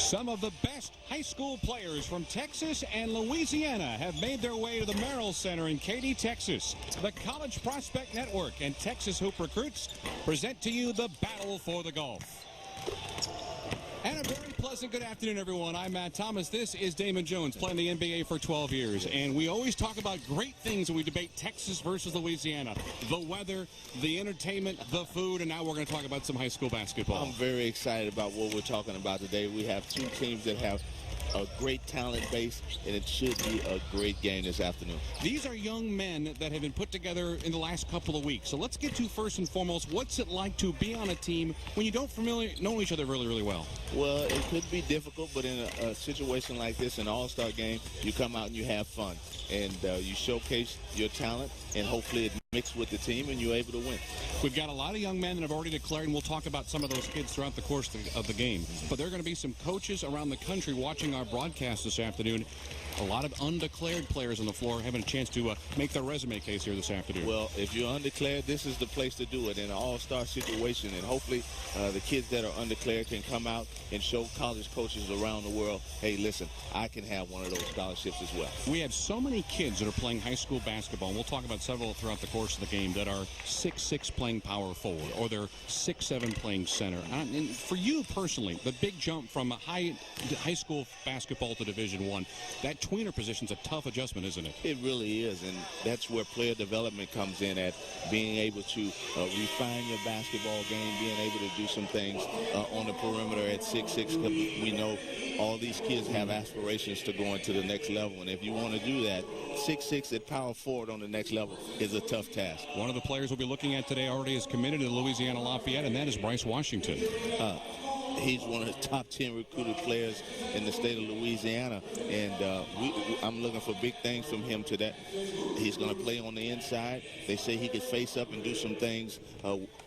Some of the best high school players from Texas and Louisiana have made their way to the Merrill Center in Katy, Texas. The College Prospect Network and Texas Hoop Recruits present to you the Battle for the Gulf. And a very pleasant good afternoon, everyone. I'm Matt Thomas. This is Damon Jones, playing the NBA for 12 years. And we always talk about great things when we debate Texas versus Louisiana. The weather, the entertainment, the food, and now we're going to talk about some high school basketball. I'm very excited about what we're talking about today. We have two teams that have a great talent base, and it should be a great game this afternoon. These are young men that have been put together in the last couple of weeks. So let's get to first and foremost, what's it like to be on a team when you don't know each other really, really well? Well, it could be difficult, but in a situation like this, an all-star game, you come out and you have fun. And you showcase your talent, and hopefully it mixes with the team, and you're able to win. We've got a lot of young men that have already declared, and we'll talk about some of those kids throughout the course of the game. But there are going to be some coaches around the country watching our broadcast this afternoon. A lot of undeclared players on the floor having a chance to make their resume case here this afternoon. Well, if you're undeclared, this is the place to do it in an all-star situation. And hopefully the kids that are undeclared can come out and show college coaches around the world, hey, listen, I can have one of those scholarships as well. We have so many kids that are playing high school basketball, and we'll talk about several throughout the course of the game, that are 6'6" playing power forward, or they're 6'7" playing center. And for you personally, the big jump from high school basketball to Division I, that tweener position's a tough adjustment, isn't it? It really is, and that's where player development comes in, at being able to refine your basketball game, being able to do some things on the perimeter at 6'6". We know all these kids have aspirations to go into the next level, and if you want to do that, 6'6" at power forward on the next level is a tough task. One of the players we'll be looking at today already is committed to Louisiana Lafayette, and that is Bryce Washington. He's one of the top 10 recruited players in the state of Louisiana, and I'm looking for big things from him today. He's going to play on the inside. They say he could face up and do some things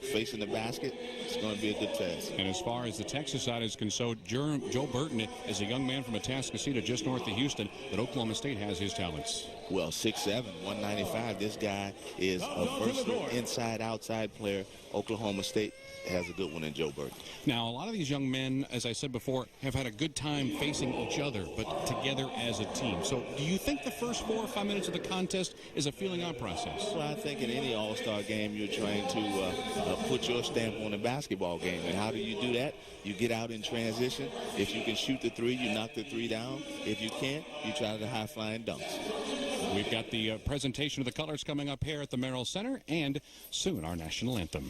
facing the basket. It's going to be a good test. And as far as the Texas side is concerned, Joe Burton is a young man from Atascocita just north of Houston, but Oklahoma State has his talents. Well, 6'7", 195. This guy is a versatile inside-outside player. Oklahoma State has a good one in Joe Burton. Now, a lot of these young men, as I said before, have had a good time facing each other, but together as a team. So do you think the first 4 or 5 minutes of the contest is a feeling-out process? Well, I think in any all-star game, you're trying to put your stamp on a basketball game. And how do you do that? You get out in transition. If you can shoot the three, you knock the three down. If you can't, you try the high-flying dunks. We've got the presentation of the colors coming up here at the Merrill Center, and soon our national anthem.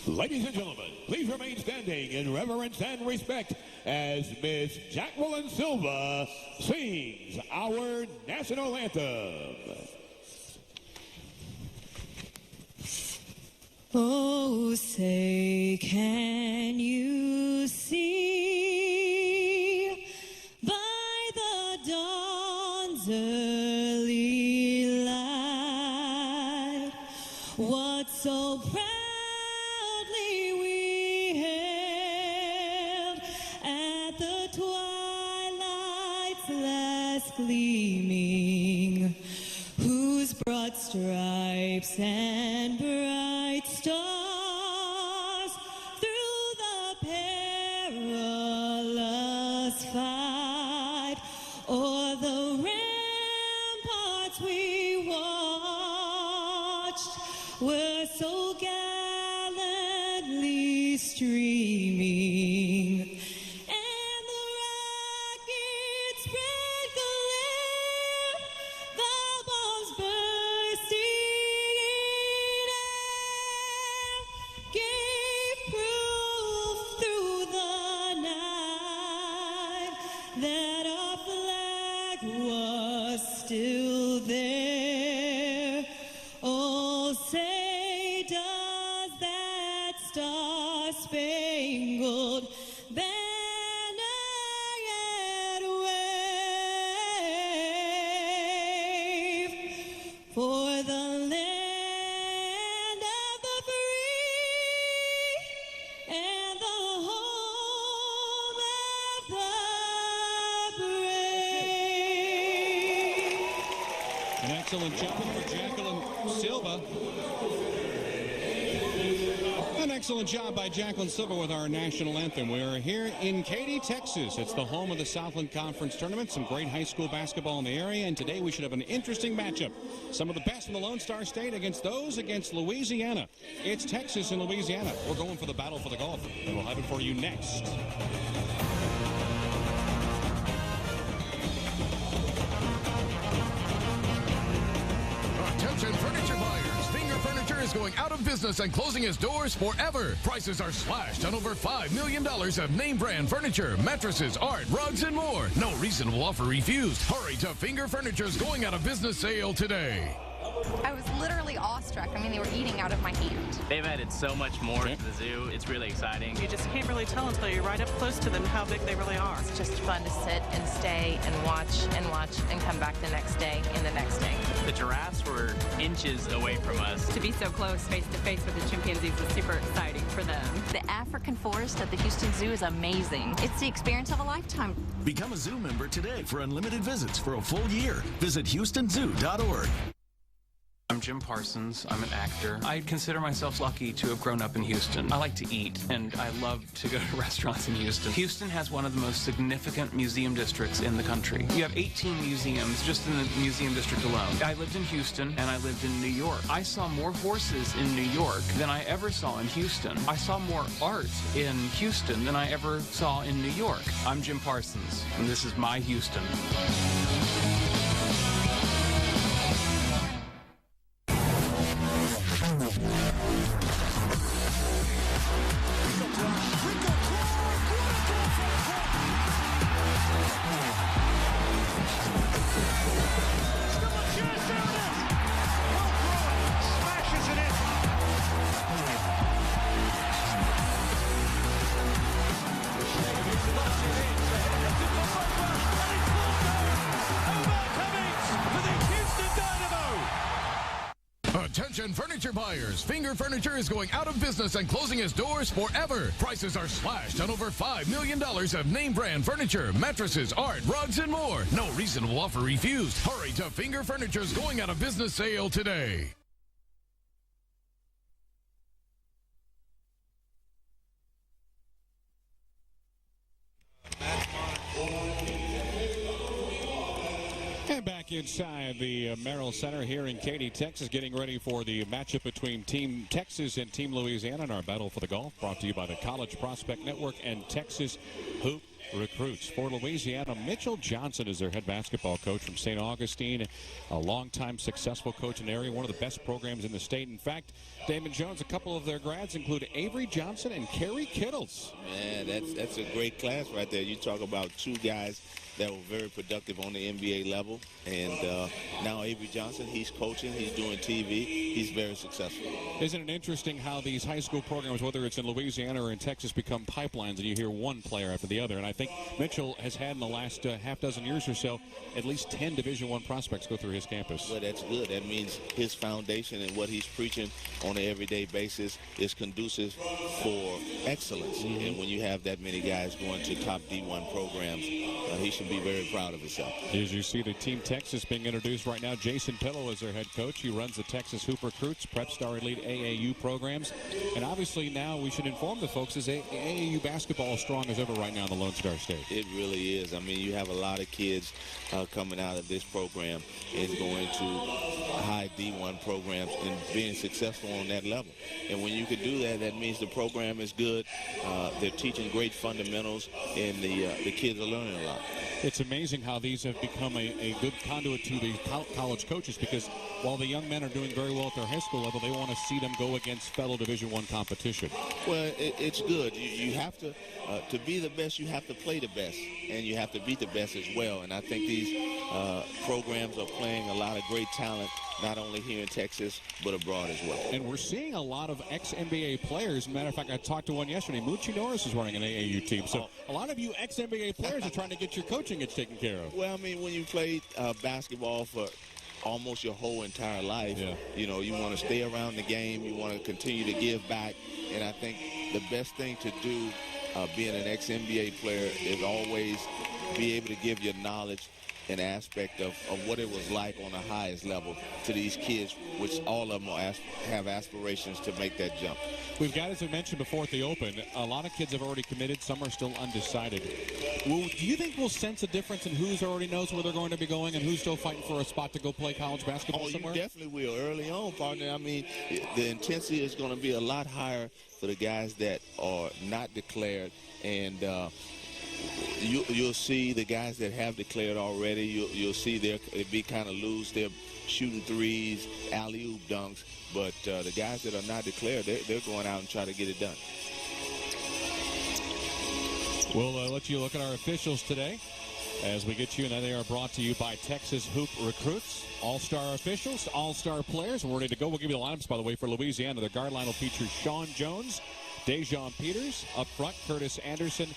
Ladies and gentlemen, please remain standing in reverence and respect as Miss Jacqueline Silva sings our national anthem. Oh, say, can you see by the dawn's early light what so proudly we hailed at the twilight's last gleaming, whose broad stripes and bright stars through the perilous fight o'er the ramparts we watched were so gallantly streaming. And the rockets spread glare, the bombs bursting in air gave proof through the night that our flag was still there. Oh, say does that star-spangled banner yet wave for the land of the free and the home of the brave? An excellent job for Jacqueline Silva. An excellent job by Jacqueline Silva with our national anthem. We're here in Katy, Texas. It's the home of the Southland Conference Tournament. Some great high school basketball in the area. And today we should have an interesting matchup. Some of the best in the Lone Star State against Louisiana. It's Texas and Louisiana. We're going for the battle for the Gulf. And we'll have it for you next. Attention furniture buyers. Finger Furniture is going out of business and closing its doors forever. Prices are slashed on over $5 million of name brand furniture, mattresses, art, rugs, and more. No reasonable offer refused. Hurry to Finger Furniture's going out of business sale today. I was literally awestruck. I mean, they were eating out of my hand. They've added so much more to the zoo. It's really exciting. You just can't really tell until you're right up close to them how big they really are. It's just fun to sit and stay and watch and come back the next day and the next day. The giraffes were inches away from us. To be so close face to face with the chimpanzees was super exciting for them. The African forest at the Houston Zoo is amazing. It's the experience of a lifetime. Become a zoo member today for unlimited visits for a full year. Visit HoustonZoo.org. I'm Jim Parsons. I'm an actor. I consider myself lucky to have grown up in Houston. I like to eat, and I love to go to restaurants in Houston. Houston has one of the most significant museum districts in the country. You have 18 museums just in the museum district alone. I lived in Houston, and I lived in New York. I saw more horses in New York than I ever saw in Houston. I saw more art in Houston than I ever saw in New York. I'm Jim Parsons, and this is my Houston. Attention furniture buyers. Finger Furniture is going out of business and closing its doors forever. Prices are slashed on over $5 million of name brand furniture, mattresses, art, rugs, and more. No reasonable offer refused. Hurry to Finger Furniture's going out of business sale today. And back inside the Merrill Center here in Katy, Texas, getting ready for the matchup between Team Texas and Team Louisiana in our battle for the Gulf, brought to you by the College Prospect Network and Texas Hoop Recruits. For Louisiana, Mitchell Johnson is their head basketball coach from St. Augustine, a longtime successful coach in the area, one of the best programs in the state. In fact, Damon Jones, a couple of their grads include Avery Johnson and Kerry Kittles. Man, that's a great class right there. You talk about two guys that were very productive on the NBA level. And now Avery Johnson, he's coaching, he's doing TV, he's very successful. Isn't it interesting how these high school programs, whether it's in Louisiana or in Texas, become pipelines and you hear one player after the other? And I think Mitchell has had in the last half dozen years or so at least 10 Division I prospects go through his campus. Well, that's good. That means his foundation and what he's preaching on an everyday basis is conducive for excellence. Mm-hmm. And when you have that many guys going to top D1 programs, he should be very proud of himself. As you see the Team Texas being introduced right now, Jason Pillow is their head coach. He runs the Texas Hoop Recruits, Prep Star Elite AAU programs. And obviously now we should inform the folks is AAU basketball as strong as ever right now in the Lone Star State. It really is. I mean, you have a lot of kids coming out of this program and going to high D1 programs and being successful on that level. And when you can do that, that means the program is good. They're teaching great fundamentals, and the kids are learning a lot. It's amazing how these have become a good conduit to the college coaches, because while the young men are doing very well at their high school level, they want to see them go against fellow Division I competition. Well, it's good. You have to be the best, you have to play the best, and you have to beat the best as well. And I think these programs are playing a lot of great talent, not only here in Texas, but abroad as well. And we're seeing a lot of ex-NBA players. Matter of fact, I talked to one yesterday. Moochie Norris is running an AAU team. So a lot of you ex-NBA players are trying to get your coaching taken care of. Well, I mean, when you play basketball for almost your whole entire life, you know, you want to stay around the game. You want to continue to give back. And I think the best thing to do being an ex-NBA player is always be able to give your knowledge an aspect of what it was like on the highest level to these kids, which all of them have aspirations to make that jump. We've got, as we mentioned before at the Open, a lot of kids have already committed. Some are still undecided. Do you think we'll sense a difference in who's already knows where they're going to be going and who's still fighting for a spot to go play college basketball somewhere? You definitely will early on, partner. I mean, the intensity is going to be a lot higher for the guys that are not declared, and you'll see the guys that have declared already. You'll see it be kind of loose. They're shooting threes, alley-oop dunks, but the guys that are not declared, they're going out and try to get it done. We'll let you look at our officials today as we get you, and they are brought to you by Texas Hoop Recruits. All-star officials, all-star players. We're ready to go. We'll give you the lineups, by the way, for Louisiana. The guard line will feature Sean Jones, Dejon Peters. Up front, Curtis Anderson,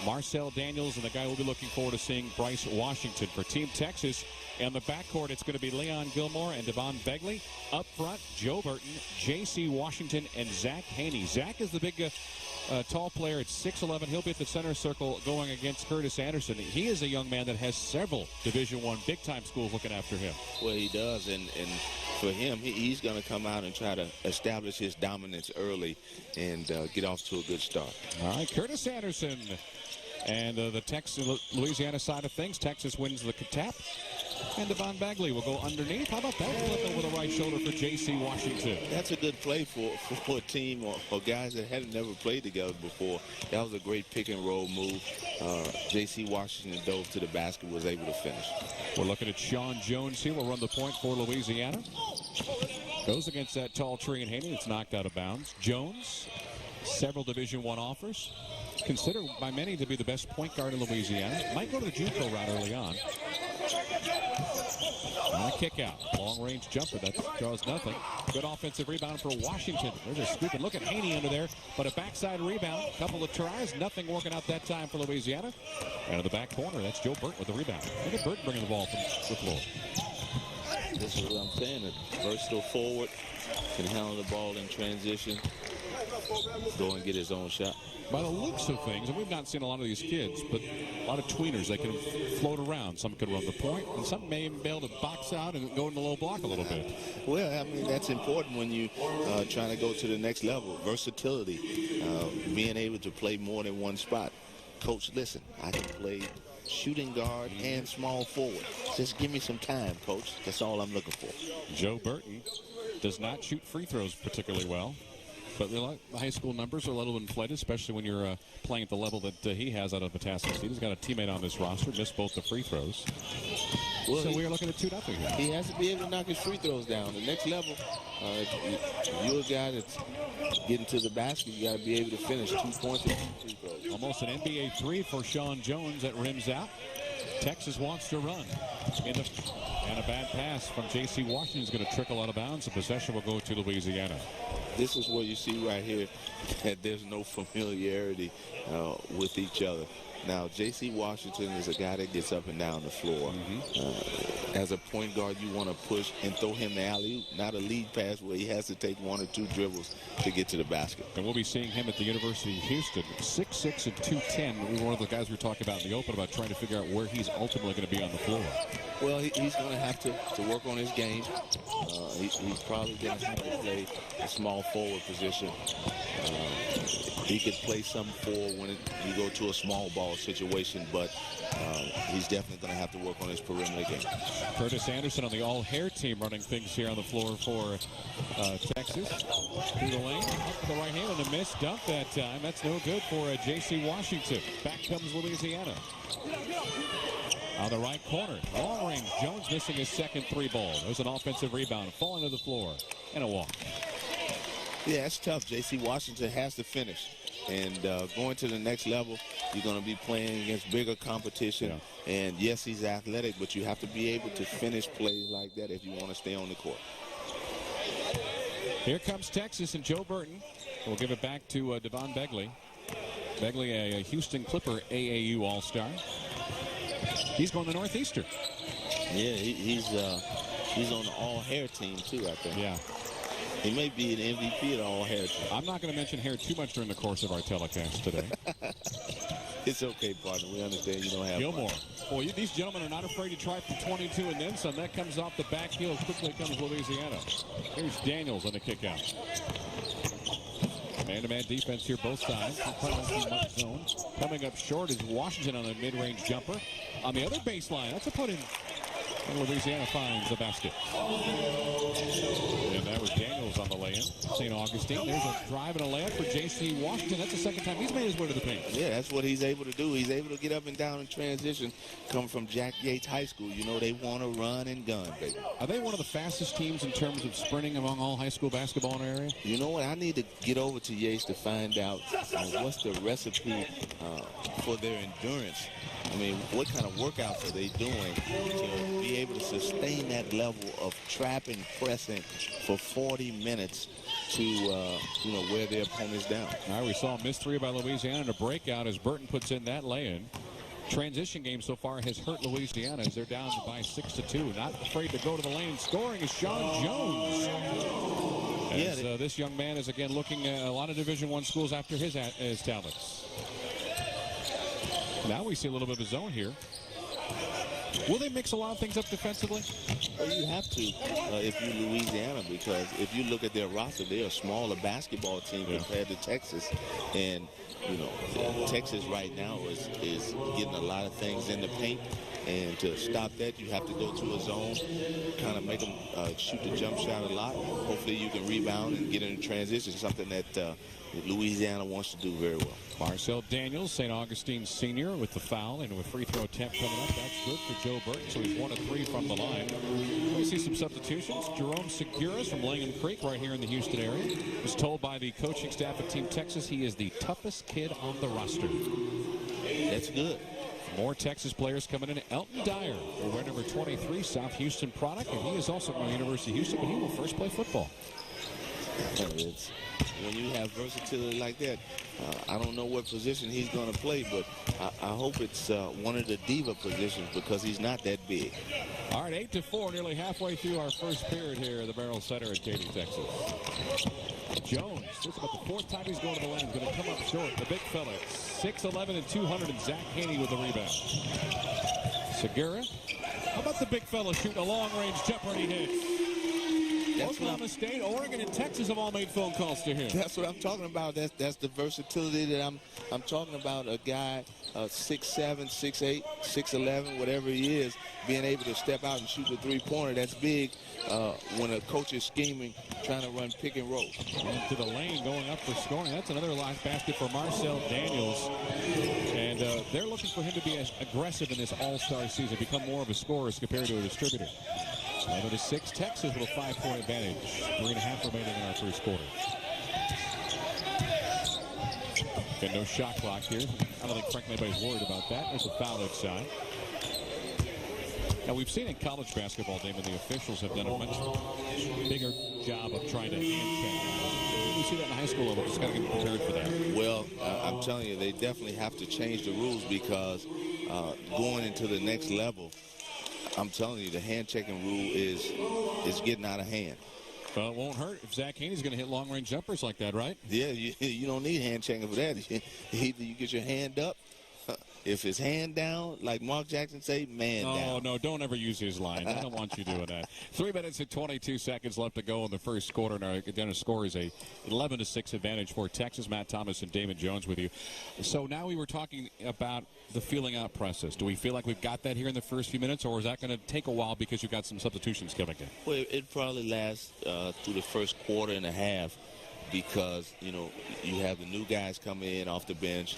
Marcel Daniels, and the guy we'll be looking forward to seeing, Bryce Washington. For Team Texas, in the backcourt, it's going to be Leon Gilmore and Devon Begley. Up front, Joe Burton, J.C. Washington, and Zach Haney. Zach is the big tall player at 6'11". He'll be at the center circle going against Curtis Anderson. He is a young man that has several Division I big-time schools looking after him. Well, he does, and for him, he's going to come out and try to establish his dominance early and get off to a good start. All right, Curtis Anderson. And the Louisiana side of things, Texas wins the tap. And Devon Bagley will go underneath. How about that flip over the right shoulder for J.C. Washington? That's a good play for a team or guys that hadn't never played together before. That was a great pick-and-roll move. J.C. Washington dove to the basket, was able to finish. We're looking at Sean Jones here. Will run the point for Louisiana. Goes against that tall tree and Haney. It's knocked out of bounds. Jones, several Division I offers. Considered by many to be the best point guard in Louisiana. Might go to the JUCO route early on. And a kick out. Long-range jumper. That draws nothing. Good offensive rebound for Washington. They're just scooping. Look at Haney under there. But a backside rebound. Couple of tries. Nothing working out that time for Louisiana. And in the back corner, that's Joe Burton with the rebound. Look at Burton bringing the ball from the floor. This is what I'm saying. A versatile forward. Can handle the ball in transition. Go and get his own shot. By the looks of things, and we've not seen a lot of these kids, but a lot of tweeners, they can float around. Some can run the point, and some may even be able to box out and go in the low block a little bit. Well, I mean, that's important when you trying to go to the next level. Versatility, being able to play more than one spot. Coach, listen, I can play shooting guard and small forward. Just give me some time, Coach. That's all I'm looking for. Joe Burton does not shoot free throws particularly well. But the high school numbers are a little inflated, especially when you're playing at the level that he has out of Potasset State. He's got a teammate on this roster, missed both the free throws. Well, so we are looking at 2-0 here. He has to be able to knock his free throws down. The next level, if you're a guy that's getting to the basket, you got to be able to finish 2 points and 2 free throws. Almost an NBA 3 for Sean Jones that rims out. Texas wants to run. And a bad pass from J.C. Washington is going to trickle out of bounds. The possession will go to Louisiana. This is what you see right here, that there's no familiarity with each other. Now, J.C. Washington is a guy that gets up and down the floor. As a point guard, you want to push and throw him the alley-oop, not a lead pass where he has to take 1 or 2 dribbles to get to the basket. And we'll be seeing him at the University of Houston, 6'6" and 210. One of the guys we were talking about in the Open about trying to figure out where he's ultimately going to be on the floor. Well, he's going to have to work on his game. He's probably going to have to play a small forward position. He could play some forward when you go to a small ball situation, but he's definitely going to have to work on his perimeter game. Curtis Anderson on the all-hair team running things here on the floor for Texas. Through the lane, up to the right hand, and a missed dump that time. That's no good for J.C. Washington. Back comes Louisiana. On the right corner, long range, Jones missing his second 3 ball. There's an offensive rebound, falling to the floor, and a walk. Yeah, that's tough. J.C. Washington has to finish. And going to the next level, you're going to be playing against bigger competition. Yeah. And yes, he's athletic, but you have to be able to finish plays like that if you want to stay on the court. Here comes Texas and Joe Burton. We'll give it back to Devon Begley. Begley, a Houston Clipper AAU All-Star. He's going to Northeastern. Yeah, he's on the all-hair team, too, I think. Yeah. He may be an MVP of the all-hair team. I'm not going to mention hair too much during the course of our telecast today. It's okay, partner. We understand you don't have Gilmore. much. Well, these gentlemen are not afraid to try for 22 and then some. That comes off the back heel. Quickly comes Louisiana. Here's Daniels on the kick out. Man-to-man defense here, both sides. Zone. Coming up short is Washington on a mid-range jumper. On the other baseline, that's a put-in. And Louisiana finds the basket. And that was Daniels on the lay-in. St. Augustine, there's a drive and a layup for J.C. Washington. That's the second time he's made his way to the paint. Yeah, that's what he's able to do. He's able to get up and down in transition, coming from Jack Yates High School. You know, they want to run and gun, baby. Are they one of the fastest teams in terms of sprinting among all high school basketball in our area? You know what? I need to get over to Yates to find out what's the recipe for their endurance. I mean, what kind of workouts are they doing to be able to sustain that level of trapping, pressing for 40 minutes to, wear their opponents down? All right, we saw a missed three by Louisiana and a breakout as Burton puts in that lay-in. Transition game so far has hurt Louisiana as they're down by 6-2. Not afraid to go to the lane. Scoring is Sean Jones. As, this young man is again looking at a lot of Division I schools after his talents. Now we see a little bit of a zone here. Will they mix a lot of things up defensively? Well, you have to if you're Louisiana, because if you look at their roster, they're a smaller basketball team compared to Texas. And, Texas right now is getting a lot of things in the paint. And to stop that, you have to go to a zone, kind of make them shoot the jump shot a lot. Hopefully you can rebound and get into transition, something that Louisiana wants to do very well. Marcel Daniels, St. Augustine senior, with the foul and with free throw attempt coming up. That's good for Joe Burton, so he's 1 of 3 from the line. We see some substitutions. Jerome Seguras from Langham Creek right here in the Houston area was told by the coaching staff of Team Texas he is the toughest kid on the roster. That's good. More Texas players coming in. Elton Dyer, who wear number 23, South Houston product, and he is also from the University of Houston, but he will first play football. When you have versatility like that, I don't know what position he's going to play, but I hope it's one of the diva positions because he's not that big. All right, 8-4, nearly halfway through our first period here at the Merrill Center in Katy, Texas. Jones, this is about the 4th time he's going to the line. He's going to come up short. The big fella, 6'11" and 200, and Zach Haney with the rebound. Segura, how about the big fella shooting a long-range jumper and he hits? Oklahoma State, Oregon, and Texas have all made phone calls to him. That's what I'm talking about. That's the versatility that I'm talking about. A guy 6'7", 6'8", 6'11", whatever he is, being able to step out and shoot the three-pointer. That's big when a coach is scheming, trying to run pick and roll. Into the lane, going up for scoring. That's another last basket for Marcel Daniels. And they're looking for him to be as aggressive in this all-star season, become more of a scorer as compared to a distributor. 11-6, Texas with a 5-point advantage. 3.5 remaining in our first quarter. And no shot clock here. I don't think, frankly, anybody's worried about that. There's a foul outside. Now, we've seen in college basketball, Damon, the officials have done a much bigger job of trying to hand check. We see that in high school level. Just got to get prepared for that. Well, I'm telling you, they definitely have to change the rules because going into the next level, I'm telling you, the hand-checking rule is getting out of hand. Well, it won't hurt if Zach Haney's going to hit long-range jumpers like that, right? Yeah, you don't need hand-checking for that. Either you get your hand up. If it's hand down, like Mark Jackson say, man down. Oh, no, don't ever use his line. I don't want you doing that. 3 minutes and 22 seconds left to go in the first quarter. And our score is a 11-6 advantage for Texas. Matt Thomas and Damon Jones with you. So now we were talking about the feeling out process. Do we feel like we've got that here in the first few minutes, or is that going to take a while because you've got some substitutions coming in? Well, it probably lasts through the first quarter and a half because, you have the new guys coming in off the bench,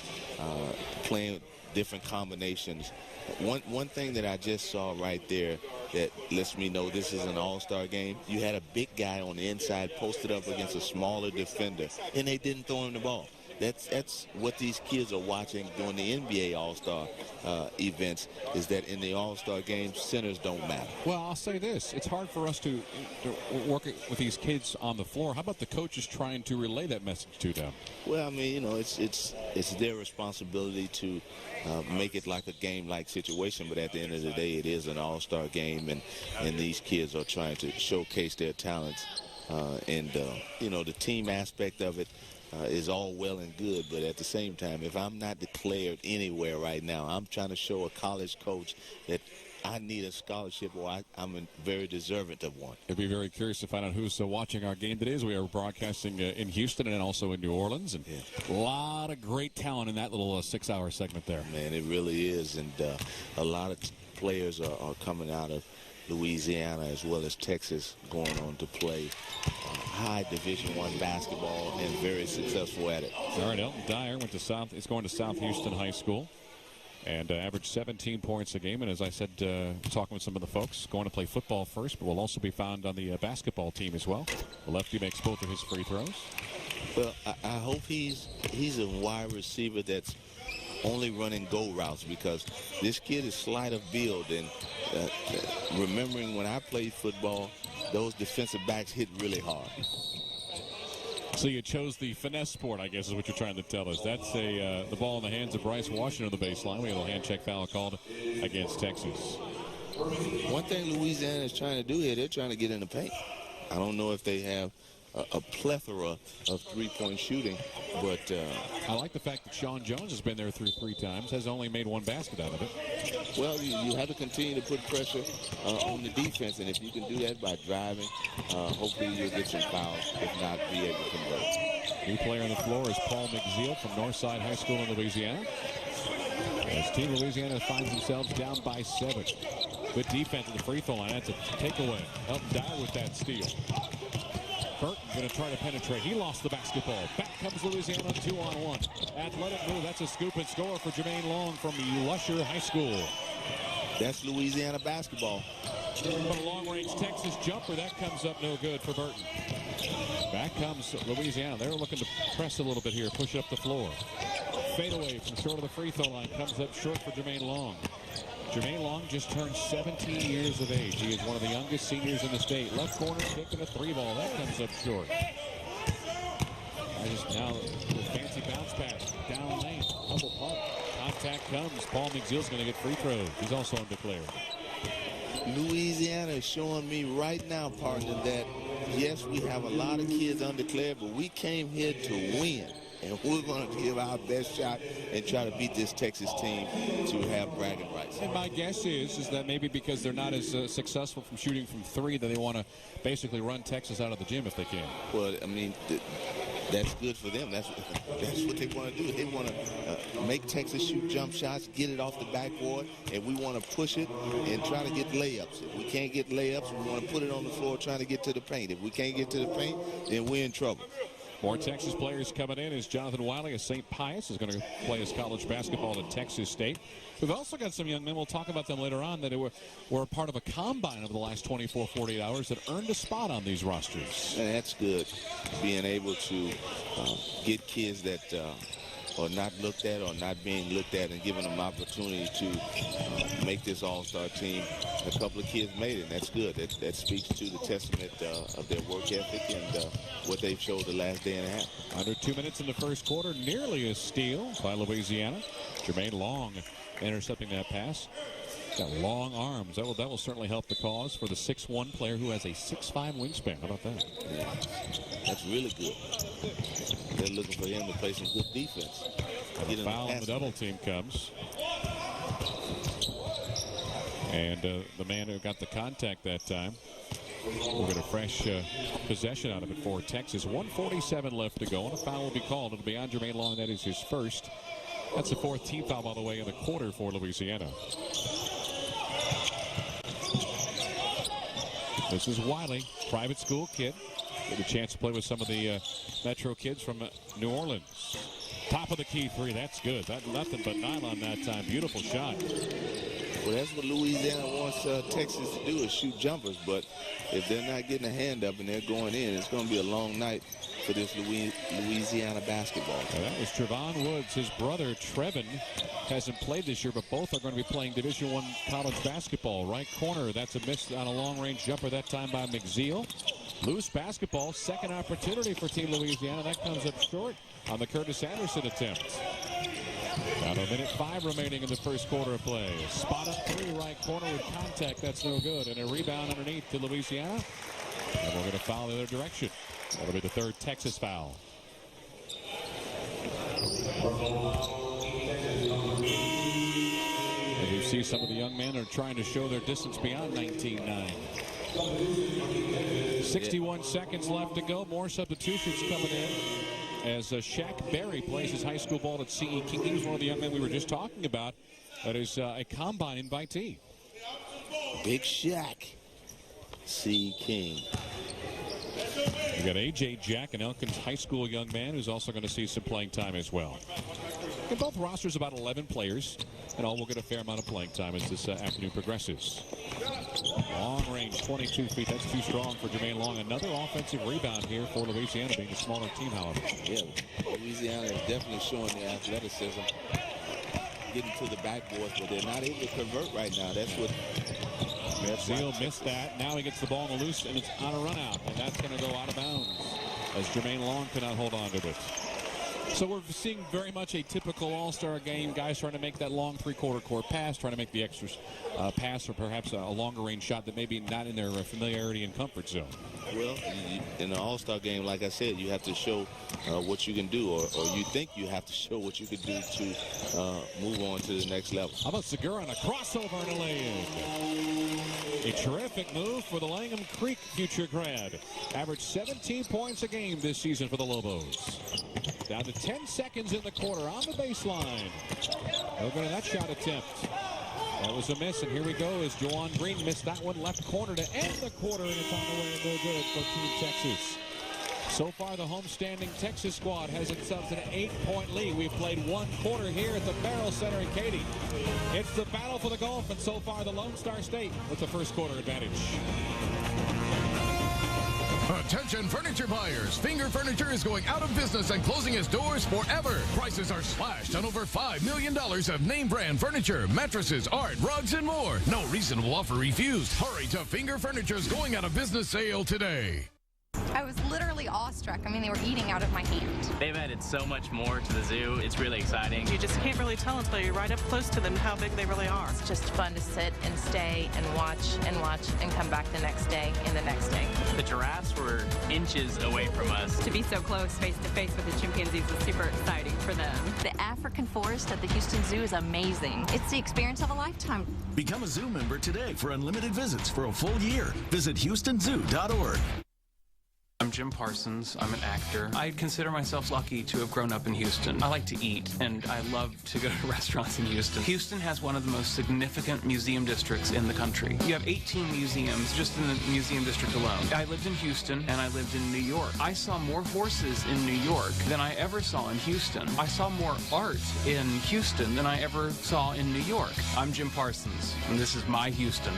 playing different combinations. One thing that I just saw right there that lets me know this is an all-star game, you had a big guy on the inside posted up against a smaller defender, and they didn't throw him the ball. That's what these kids are watching during the NBA All-Star events, is that in the All-Star game, centers don't matter. Well, I'll say this. It's hard for us to work with these kids on the floor. How about the coaches trying to relay that message to them? Well, I mean, it's their responsibility to make it like a game-like situation, but at the end of the day, it is an all-star game, and these kids are trying to showcase their talents. The team aspect of it, is all well and good, but at the same time, if I'm not declared anywhere right now, I'm trying to show a college coach that I need a scholarship, or I'm very deserving of one. I'd be very curious to find out who's watching our game today, as we are broadcasting in Houston and also in New Orleans. And a lot of great talent in that little 6-hour segment there. Man, it really is. And a lot of players are coming out of Louisiana as well as Texas, going on to play high Division I basketball and very successful at it. All right, Elton Dyer is going to South Houston High School and averaged 17 points a game. And as I said, talking with some of the folks, going to play football first, but will also be found on the basketball team as well. The lefty makes both of his free throws. Well, I hope he's a wide receiver that's only running go routes, because this kid is slight of build, and remembering when I played football, those defensive backs hit really hard. So you chose the finesse sport, I guess, is what you're trying to tell us. That's the ball in the hands of Bryce Washington on the baseline. We have a hand check foul called against Texas. One thing Louisiana is trying to do here, they're trying to get in the paint. I don't know if they have a plethora of three-point shooting, but I like the fact that Sean Jones has been there through 3 times, has only made 1 basket out of it. Well, you have to continue to put pressure on the defense, and if you can do that by driving, hopefully you'll get some fouls, if not be able to convert. New player on the floor is Paul McZeal from Northside High School in Louisiana. As Team Louisiana finds themselves down by 7. Good defense at the free throw line. That's a takeaway. Elton Dyer with that steal. Burton going to try to penetrate. He lost the basketball. Back comes Louisiana 2-on-1. Athletic move. That's a scoop and score for Jermaine Long from Lusher High School. That's Louisiana basketball. But a long-range Texas jumper. That comes up no good for Burton. Back comes Louisiana. They're looking to press a little bit here. Push it up the floor. Fade away from short of the free throw line. Comes up short for Jermaine Long. Jermaine Long just turned 17 years of age. He is one of the youngest seniors in the state. Left corner kicking a 3-ball. That comes up short. Now the fancy bounce pass down lane. Double pump. Contact comes. Paul McZeal's going to get free throws. He's also undeclared. Louisiana is showing me right now, partner, that yes, we have a lot of kids undeclared, but we came here to win. And we're going to give our best shot and try to beat this Texas team to have bragging rights. And my guess is that maybe because they're not as successful from shooting from 3, that they want to basically run Texas out of the gym if they can. Well, I mean, that's good for them. That's what they want to do. They want to make Texas shoot jump shots, get it off the backboard, and we want to push it and try to get layups. If we can't get layups, we want to put it on the floor trying to get to the paint. If we can't get to the paint, then we're in trouble. More Texas players coming in as Jonathan Wiley of St. Pius is going to play his college basketball at Texas State. We've also got some young men, we'll talk about them later on, that were a part of a combine over the last 24, 48 hours that earned a spot on these rosters. And that's good, being able to get kids that are not looked at or not being looked at and giving them opportunity to make this all-star team. A couple of kids made it, and that's good. That speaks to the testament of their work ethic and what they've showed the last day and a half. Under 2 minutes in the first quarter, nearly a steal by Louisiana. Jermaine Long intercepting that pass. Got long arms. That will certainly help the cause for the 6'1" player who has a 6'5" wingspan. How about that? Yeah, that's really good. They're looking for him to play some good defense. The foul on the double team comes. And the man who got the contact that time will get a fresh possession out of it for Texas. 1:47 left to go, and a foul will be called. It'll be on Jermaine Long. That is his first. That's the 4th team foul, by the way, in the quarter for Louisiana. This is Wiley, private school kid. Get a chance to play with some of the Metro kids from New Orleans. Top of the key 3. That's good. That nothing but nylon that time. Beautiful shot. Well, that's what Louisiana wants Texas to do, is shoot jumpers. But if they're not getting a hand up and they're going in, it's going to be a long night for this Louisiana basketball. Well, that was Trevon Woods. His brother, Trevin, hasn't played this year, but both are going to be playing Division I college basketball. Right corner, that's a miss on a long-range jumper, that time by McZeal. Loose basketball, second opportunity for Team Louisiana. That comes up short on the Curtis Anderson attempt. About 1:05 remaining in the first quarter of play. Spot up 3, right corner with contact. That's no good. And a rebound underneath to Louisiana. And we're going to foul the other direction. That'll be the 3rd Texas foul. As you see, some of the young men are trying to show their distance beyond 19-9. 61 seconds left to go. More substitutions coming in as Shaq Berry plays his high school ball at C.E. King. He was one of the young men we were just talking about. That is a combine invitee. Big Shaq. C.E. King. We got A.J. Jack, an Elkins high school young man who's also going to see some playing time as well. And both rosters about 11 players, and all will get a fair amount of playing time as this afternoon progresses. Long range, 22 feet. That's too strong for Jermaine Long. Another offensive rebound here for Louisiana, being a smaller team, however. Yeah, Louisiana is definitely showing their athleticism, getting to the backboards, but they're not able to convert right now. That's what... Zeal missed that. Now he gets the ball on the loose, and it's on a run out, and that's going to go out of bounds as Jermaine Long cannot hold on to it. So we're seeing very much a typical all-star game. Guys trying to make that long three-quarter court pass, trying to make the extra pass or perhaps a longer range shot that maybe not in their familiarity and comfort zone. Well, in an all-star game, like I said, you have to show what you can do, or you think you have to show what you can do to move on to the next level. How about Segura on a crossover and a lay-in? A terrific move for the Langham Creek future grad. Averaged 17 points a game this season for the Lobos. Down to 10 seconds in the quarter on the baseline. Look at that shot attempt. That was a miss, and here we go as Juwan Green missed that one left corner to end the quarter, and it's on the way to go good for Team Texas. So far, the homestanding Texas squad has itself an 8-point lead. We've played one quarter here at the Merrill Center in Katy. It's the battle for the Gulf, and so far, the Lone Star State with the first quarter advantage. Attention furniture buyers. Finger Furniture is going out of business and closing its doors forever. Prices are slashed on over $5 million of name brand furniture, mattresses, art, rugs, and more. No reasonable offer refused. Hurry to Finger Furniture's going out of business sale today. I was literally awestruck. I mean, they were eating out of my hand. They've added so much more to the zoo. It's really exciting. You just can't really tell until you're right up close to them how big they really are. It's just fun to sit and stay and watch and come back the next day and the next day. The giraffes were inches away from us. To be so close face to face with the chimpanzees was super exciting for them. The African forest at the Houston Zoo is amazing. It's the experience of a lifetime. Become a zoo member today for unlimited visits for a full year. Visit HoustonZoo.org. I'm Jim Parsons. I'm an actor. I consider myself lucky to have grown up in Houston. I like to eat, and I love to go to restaurants in Houston. Houston has one of the most significant museum districts in the country. You have 18 museums just in the museum district alone. I lived in Houston, and I lived in New York. I saw more horses in New York than I ever saw in Houston. I saw more art in Houston than I ever saw in New York. I'm Jim Parsons, and this is my Houston.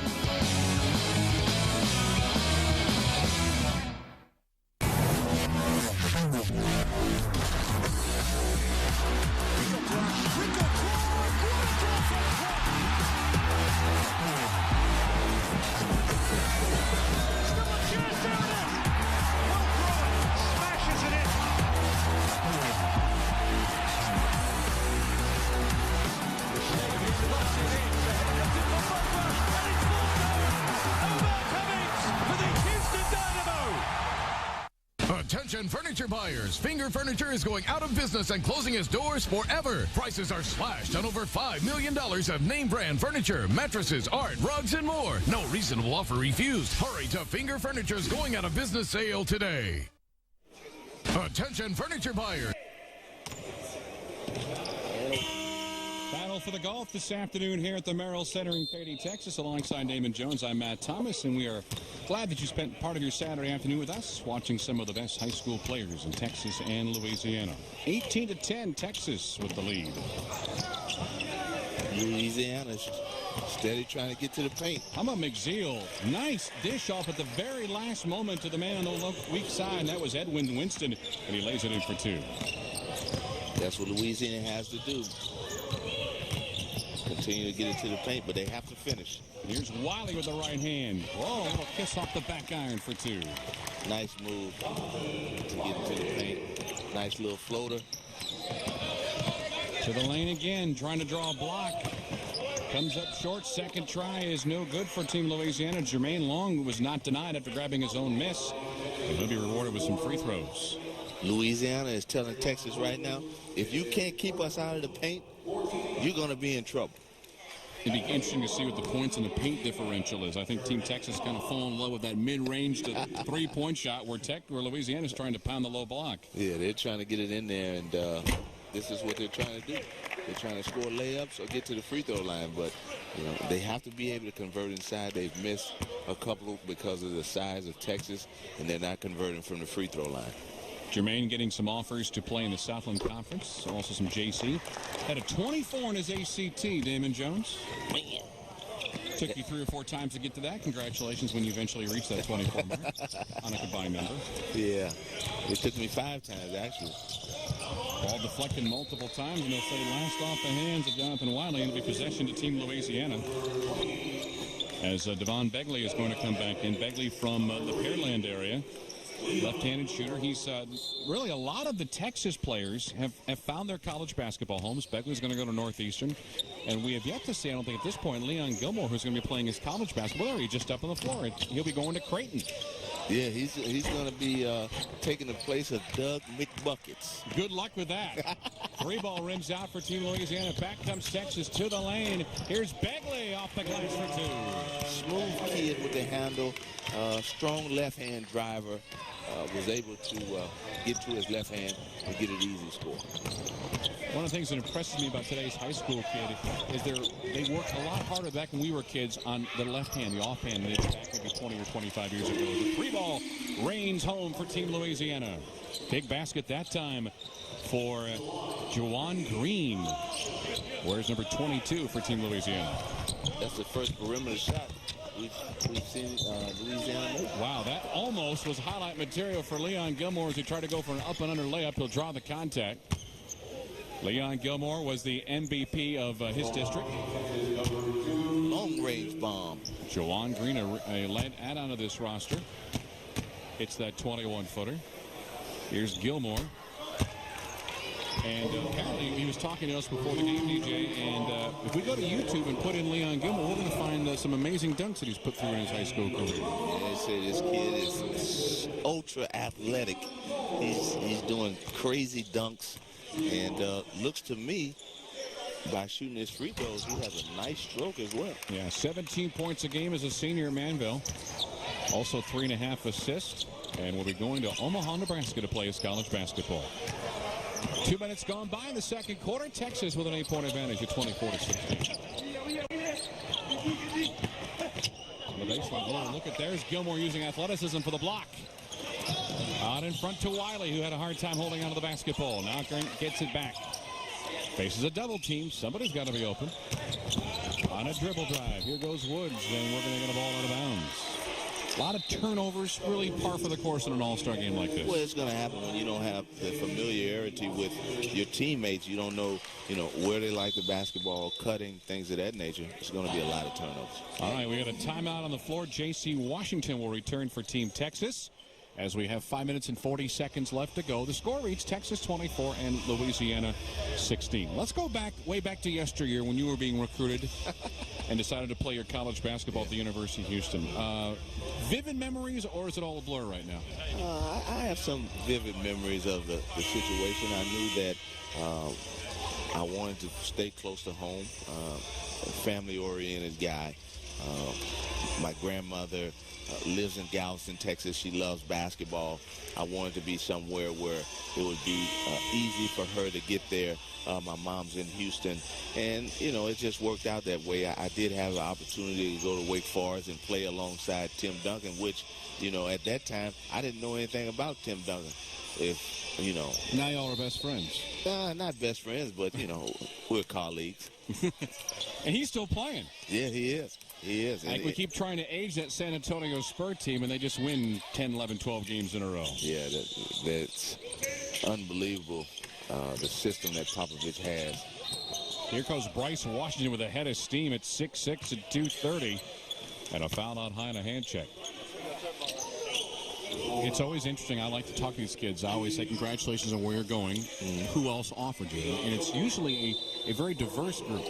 Attention furniture buyers. Finger Furniture is going out of business and closing its doors forever. Prices are slashed on over $5 million of name brand furniture, mattresses, art, rugs, and more. No reasonable offer refused. Hurry to Finger Furniture's going out of business sale today. Attention furniture buyers. Battle for the Gulf this afternoon here at the Merrill Center in Katy, Texas. Alongside Damon Jones, I'm Matt Thomas, and we are glad that you spent part of your Saturday afternoon with us, watching some of the best high school players in Texas and Louisiana. 18-10, Texas with the lead. Louisiana's steady trying to get to the paint. How about McZeal? Nice dish off at the very last moment to the man on the weak side, and that was Edwin Winston, and he lays it in for two. That's what Louisiana has to do. Continue to get it to the paint, but they have to finish. Here's Wiley with the right hand. Whoa, a little kiss off the back iron for two. Nice move to get into the paint. Nice little floater. To the lane again, trying to draw a block. Comes up short. Second try is no good for Team Louisiana. Jermaine Long was not denied after grabbing his own miss. And he'll be rewarded with some free throws. Louisiana is telling Texas right now, if you can't keep us out of the paint, you're going to be in trouble. It'd be interesting to see what the points and the paint differential is. I think Team Texas kind of fall in love with that mid-range to three-point shot where Louisiana's trying to pound the low block. Yeah, they're trying to get it in there, and this is what they're trying to do. They're trying to score layups or get to the free throw line, but they have to be able to convert inside. They've missed a couple because of the size of Texas, and they're not converting from the free throw line. Jermaine getting some offers to play in the Southland Conference. Also some JC. Had a 24 in his ACT, Damon Jones. Man. Took you 3 or 4 times to get to that. Congratulations when you eventually reached that 24 mark on a combined number. Yeah. It took me 5 times, actually. Ball deflected multiple times, and they'll say last off the hands of Jonathan Wiley, and it'll be possession to Team Louisiana. As Devon Begley is going to come back in. Begley from the Pearland area. Left-handed shooter. He's really a lot of the Texas players have found their college basketball homes. Begley's going to go to Northeastern. And we have yet to see, I don't think at this point, Leon Gilmore, who's going to be playing his college basketball area just up on the floor. He'll be going to Creighton. Yeah, he's going to be taking the place of Doug McBuckets. Good luck with that. 3-ball rims out for Team Louisiana. Back comes Texas to the lane. Here's Begley off the glass for 2. Smooth kid with the handle. Strong left-hand driver. Was able to get to his left hand and get an easy score. One of the things that impresses me about today's high school kid is they worked a lot harder back when we were kids on the left hand, the offhand, than they did back maybe 20 or 25 years ago. The 3-ball reigns home for Team Louisiana. Big basket that time for Juwan Green. Where's number 22 for Team Louisiana? That's the first perimeter shot we've seen Louisiana make. Wow, that almost was highlight material for Leon Gilmore as he tried to go for an up and under layup. He'll draw the contact. Leon Gilmore was the MVP of his district. Long range bomb. Juwan Green, a late add-on to this roster. It's that 21-footer. Here's Gilmore. And apparently he was talking to us before the game, DJ, and if we go to YouTube and put in Leon Gilmore, we're going to find some amazing dunks that he's put through in his high school career. Yeah, they say this kid is ultra athletic. He's doing crazy dunks, and looks to me, by shooting his free throws, he has a nice stroke as well. Yeah, 17 points a game as a senior at Manville. Also 3.5 assists, and will be going to Omaha, Nebraska to play his college basketball. 2 minutes gone by in the second quarter. Texas with an 8-point advantage at 24-16. The baseline. Look at there's Gilmore using athleticism for the block. Out in front to Wiley, who had a hard time holding onto the basketball. Now Grant gets it back. Faces a double team. Somebody's got to be open. On a dribble drive. Here goes Woods. And we're going to get a ball out of bounds. A lot of turnovers, really par for the course in an all-star game like this. Well, it's going to happen when you don't have the familiarity with your teammates. You don't know, where they like the basketball, cutting, things of that nature. It's going to be a lot of turnovers. All right, we got a timeout on the floor. J.C. Washington will return for Team Texas as we have 5 minutes and 40 seconds left to go. The score reads Texas 24 and Louisiana 16. Let's go way back to yesteryear when you were being recruited and decided to play your college basketball at the University of Houston. Vivid memories, or is it all a blur right now? I have some vivid memories of the situation. I knew that I wanted to stay close to home, a family-oriented guy. My grandmother lives in Galveston, Texas. She loves basketball. I wanted to be somewhere where it would be easy for her to get there. My mom's in Houston, and it just worked out that way. I did have an opportunity to go to Wake Forest and play alongside Tim Duncan, which at that time I didn't know anything about Tim Duncan. Now y'all are best friends. Not best friends, but we're colleagues. And he's still playing. Yeah, he is. He is. We keep trying to age that San Antonio Spurs team, and they just win 10, 11, 12 games in a row. Yeah, that's unbelievable, the system that Popovich has. Here goes Bryce Washington with a head of steam at 6'6" and 230. And a foul out high and a hand check. It's always interesting. I like to talk to these kids. I always say congratulations on where you're going. Who else offered you? And it's usually a very diverse group.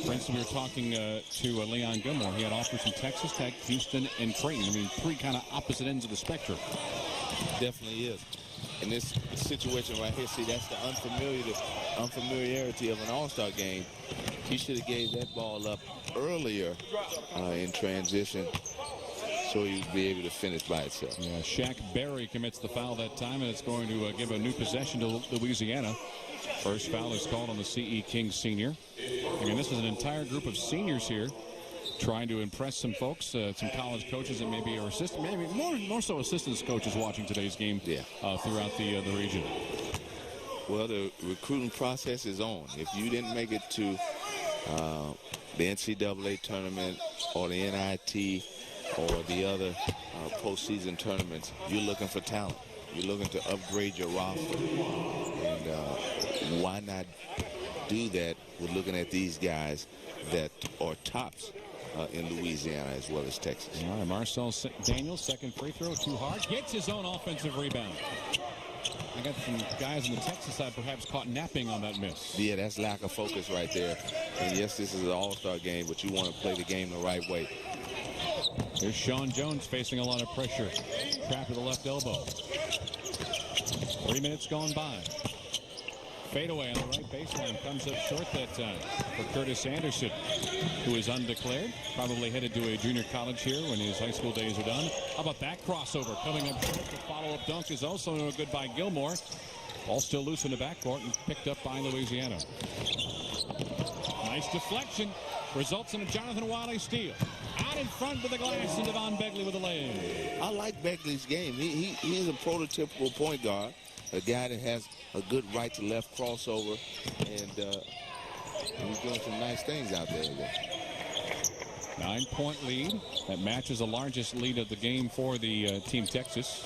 For instance, we were talking to Leon Gilmore. He had offers from Texas Tech, Houston, and Creighton. I mean, 3 kind of opposite ends of the spectrum. Definitely is. in this situation right here, see, that's the unfamiliarity of an all-star game. He should have gave that ball up earlier in transition so he'd be able to finish by itself. Yeah, Shaq Berry commits the foul that time, and it's going to give a new possession to Louisiana. First foul is called on the C.E. King senior. Again, this is an entire group of seniors here trying to impress some folks, some college coaches that maybe are assistant, maybe more so assistants coaches watching today's game throughout the region. Well, the recruiting process is on. If you didn't make it to the NCAA tournament or the NIT or the other postseason tournaments, you're looking for talent. You're looking to upgrade your roster. And why not do that with looking at these guys that are tops in Louisiana as well as Texas. All right, Marcel Daniels, second free throw, too hard. Gets his own offensive rebound. I got some guys on the Texas side perhaps caught napping on that miss. Yeah, that's lack of focus right there. And yes, this is an all-star game, but you want to play the game the right way. Here's Sean Jones facing a lot of pressure. Trapped with the left elbow. 3 minutes gone by. Fadeaway on the right baseline, comes up short that time for Curtis Anderson, who is undeclared, probably headed to a junior college here when his high school days are done. How about that crossover coming up short? The follow-up dunk is also no good by Gilmore. Ball still loose in the backcourt and picked up by Louisiana. Nice deflection, results in a Jonathan Wiley steal. Out in front of the glass, and Devon Begley with a layup. I like Begley's game. He is a prototypical point guard, a guy that has a good right to left crossover, and he's doing some nice things out there again. 9-point lead. That matches the largest lead of the game for the Team Texas.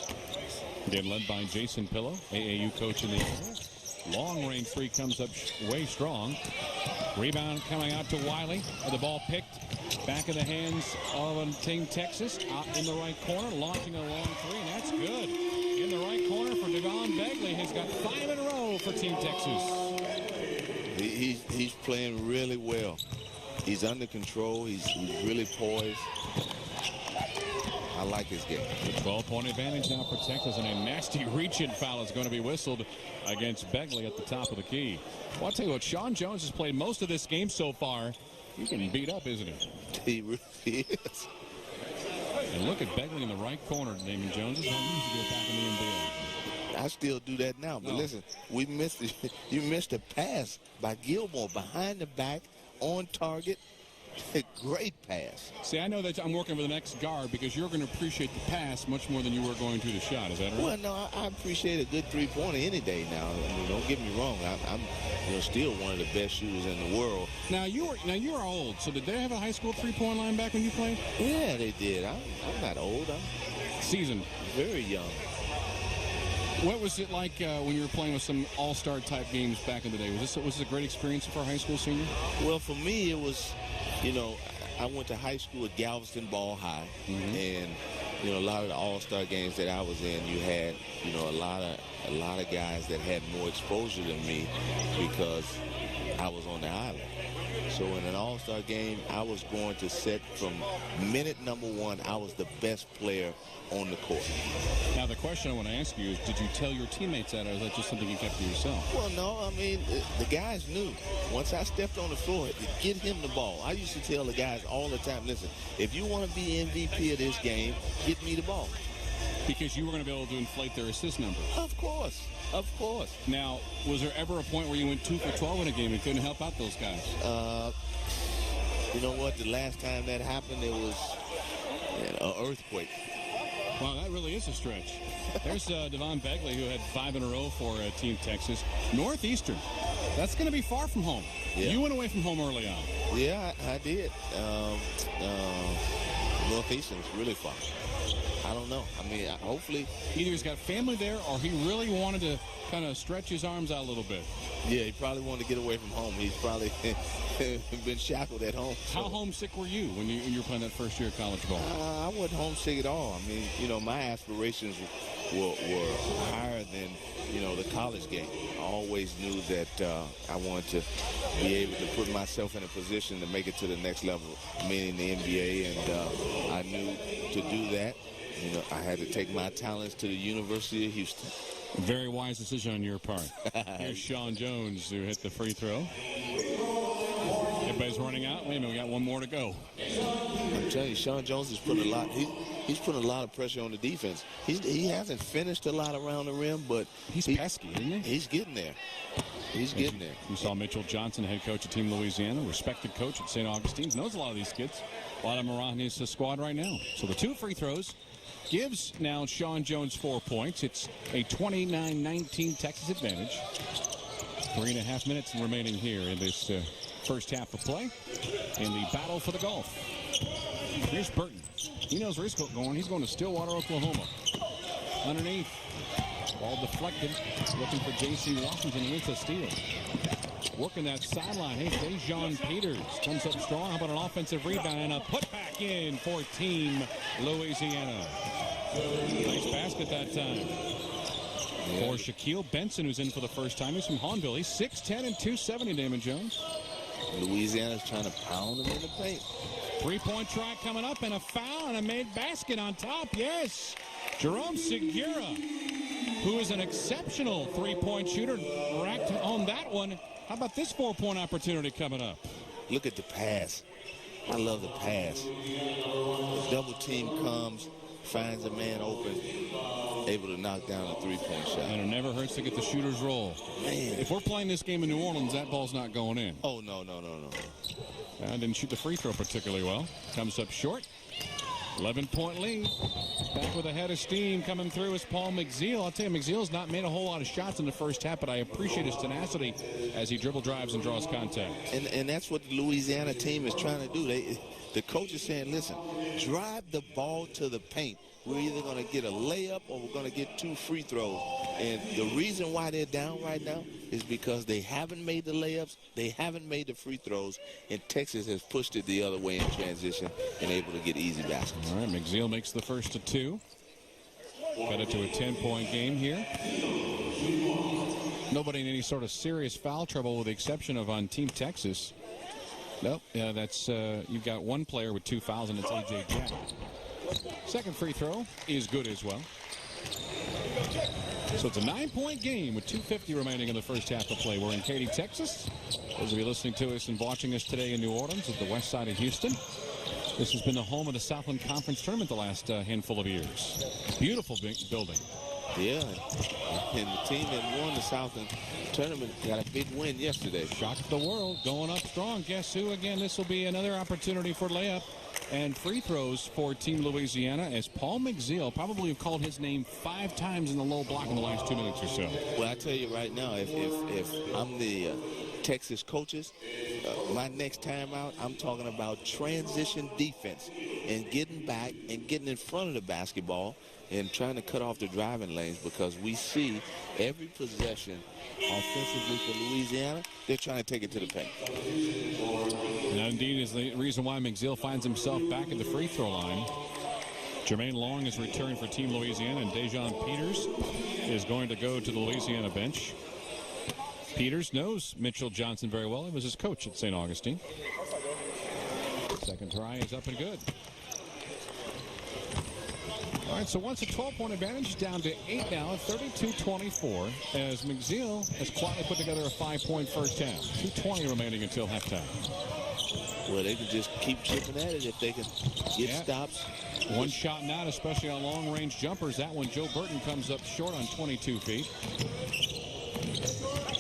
Again, led by Jason Pillow, AAU coach in the area. Long range three comes up way strong. Rebound coming out to Wiley. The ball picked back in the hands of Team Texas. Out in the right corner, launching a long three, and that's good. In the right corner for Devon Begley. Has got 5 in a row for Team Texas. He's playing really well. He's under control. He's really poised. I like his game. The 12-point advantage now for Texas, and a nasty reach-in foul is going to be whistled against Begley at the top of the key. Well, I'll tell you what, Sean Jones has played most of this game so far. He can beat up, isn't he? He really is. And look at Begley in the right corner, Damon Jones. This is how he used to go back in the NBA. I still do that now, but listen, we missed it. You missed a pass by Gilmore behind the back, on target. Great pass. See, I know that I'm working with the next guard because you're going to appreciate the pass much more than you were going to the shot. Is that right? Well, no, I appreciate a good three-pointer any day now. I mean, don't get me wrong. I'm still one of the best shooters in the world. Now you are old. So did they have a high school three-point line back when you played? Yeah, they did. I'm not old. I'm seasoned. Very young. What was it like when you were playing with some all-star type games back in the day? Was this a great experience for a high school senior? Well, for me, it was, I went to high school at Galveston Ball High, and a lot of the all-star games that I was in, you had a lot of guys that had more exposure than me because I was on the island. So in an all-star game, I was going to set from minute number one. I was the best player on the court. Now the question I want to ask you is, did you tell your teammates that, or is that just something you kept to yourself? Well, no, I mean, the guys knew. Once I stepped on the floor, get him the ball. I used to tell the guys all the time, listen, if you want to be MVP of this game, get me the ball. Because you were going to be able to inflate their assist number. Of course. Of course. Now, was there ever a point where you went 2 for 12 in a game and couldn't help out those guys? You know what? The last time that happened, it was an earthquake. Wow, that really is a stretch. There's Devon Begley, who had 5 in a row for Team Texas. Northeastern, that's going to be far from home. Yeah. You went away from home early on. Yeah, I did. Northeastern's really far. I don't know. I mean, hopefully. Either he's got family there or he really wanted to kind of stretch his arms out a little bit. Yeah, he probably wanted to get away from home. He's probably been shackled at home. So. How homesick were you when you were playing that first year of college ball? I wasn't homesick at all. I mean, my aspirations were higher than, the college game. I always knew that I wanted to be able to put myself in a position to make it to the next level, meaning the NBA, and I knew to do that, I had to take my talents to the University of Houston. Very wise decision on your part. Here's Sean Jones who hit the free throw. Everybody's running out. Wait a minute, we got one more to go. I'm telling you, Sean Jones has put a lot. He's putting a lot of pressure on the defense. He hasn't finished a lot around the rim, but he's pesky, isn't he? He's getting there. He's getting there. You saw Mitchell Johnson, head coach of Team Louisiana, respected coach at St. Augustine's, knows a lot of these kids. A lot of them are on his squad right now. So the 2 free throws gives now Sean Jones 4 points. It's a 29-19 Texas advantage. 3.5 minutes remaining here in this first half of play in the battle for the Gulf. Here's Burton. He knows where he's going. He's going to Stillwater, Oklahoma. Underneath. Ball deflected. Looking for J.C. Washington with a steal. Working that sideline. Hey, Dejon Peters comes up strong. How about an offensive rebound and a putback in for Team Louisiana. Nice basket that time. For Shaquille Benson, who's in for the first time. He's from Hahnville. He's 6'10 and 270, Damon Jones. Louisiana's trying to pound him in the paint. 3-point try coming up and a foul and a made basket on top. Yes. Jerome Segura, who is an exceptional 3-point shooter, racked on that one. How about this 4-point opportunity coming up? Look at the pass. I love the pass. The double team comes, finds a man open, able to knock down a 3-point shot. And it never hurts to get the shooter's roll. Man. If we're playing this game in New Orleans, that ball's not going in. Oh, no. Didn't shoot the free throw particularly well. Comes up short. 11-point lead. Back with a head of steam coming through is Paul McZeal. I'll tell you, McZeal's not made a whole lot of shots in the first half, but I appreciate his tenacity as he dribble drives and draws contact. And that's what the Louisiana team is trying to do. The coach is saying, listen, drive the ball to the paint. We're either going to get a layup or we're going to get 2 free throws. And the reason why they're down right now is because they haven't made the layups, they haven't made the free throws, and Texas has pushed it the other way in transition and able to get easy baskets. All right, McZeal makes the first of 2. Got it to a 10-point game here. Nobody in any sort of serious foul trouble with the exception of on Team Texas. Nope, yeah, that's you've got one player with 2 fouls, and it's A.J. Jack. Second free throw is good as well. So it's a 9-point game with 2:50 remaining in the first half of play. We're in Katy, Texas. Those of you listening to us and watching us today in New Orleans at the west side of Houston. This has been the home of the Southland Conference Tournament the last handful of years. Beautiful building. Yeah, and the team that won the Southland Tournament got a big win yesterday. Shocked the world, going up strong. Guess who? Again, this will be another opportunity for layup and free throws for Team Louisiana, as Paul McZeal probably have called his name 5 times in the low block in the last 2 minutes or so. Well, I tell you right now, if I'm the Texas coaches, my next time out, I'm talking about transition defense and getting back and getting in front of the basketball and trying to cut off the driving lanes, because we see every possession offensively for Louisiana, they're trying to take it to the paint. And that indeed is the reason why McZeal finds himself back at the free throw line. Jermaine Long is returned for Team Louisiana, and Dejon Peters is going to go to the Louisiana bench. Peters knows Mitchell Johnson very well. He was his coach at St. Augustine. Second try is up and good. All right, so once a 12-point advantage, down to 8 now, 32-24, as McZeal has quietly put together a 5-point first half. 2:20 remaining until halftime. Well, they can just keep chipping at it if they can get stops. One shot not, especially on long-range jumpers. That one, Joe Burton comes up short on 22 feet.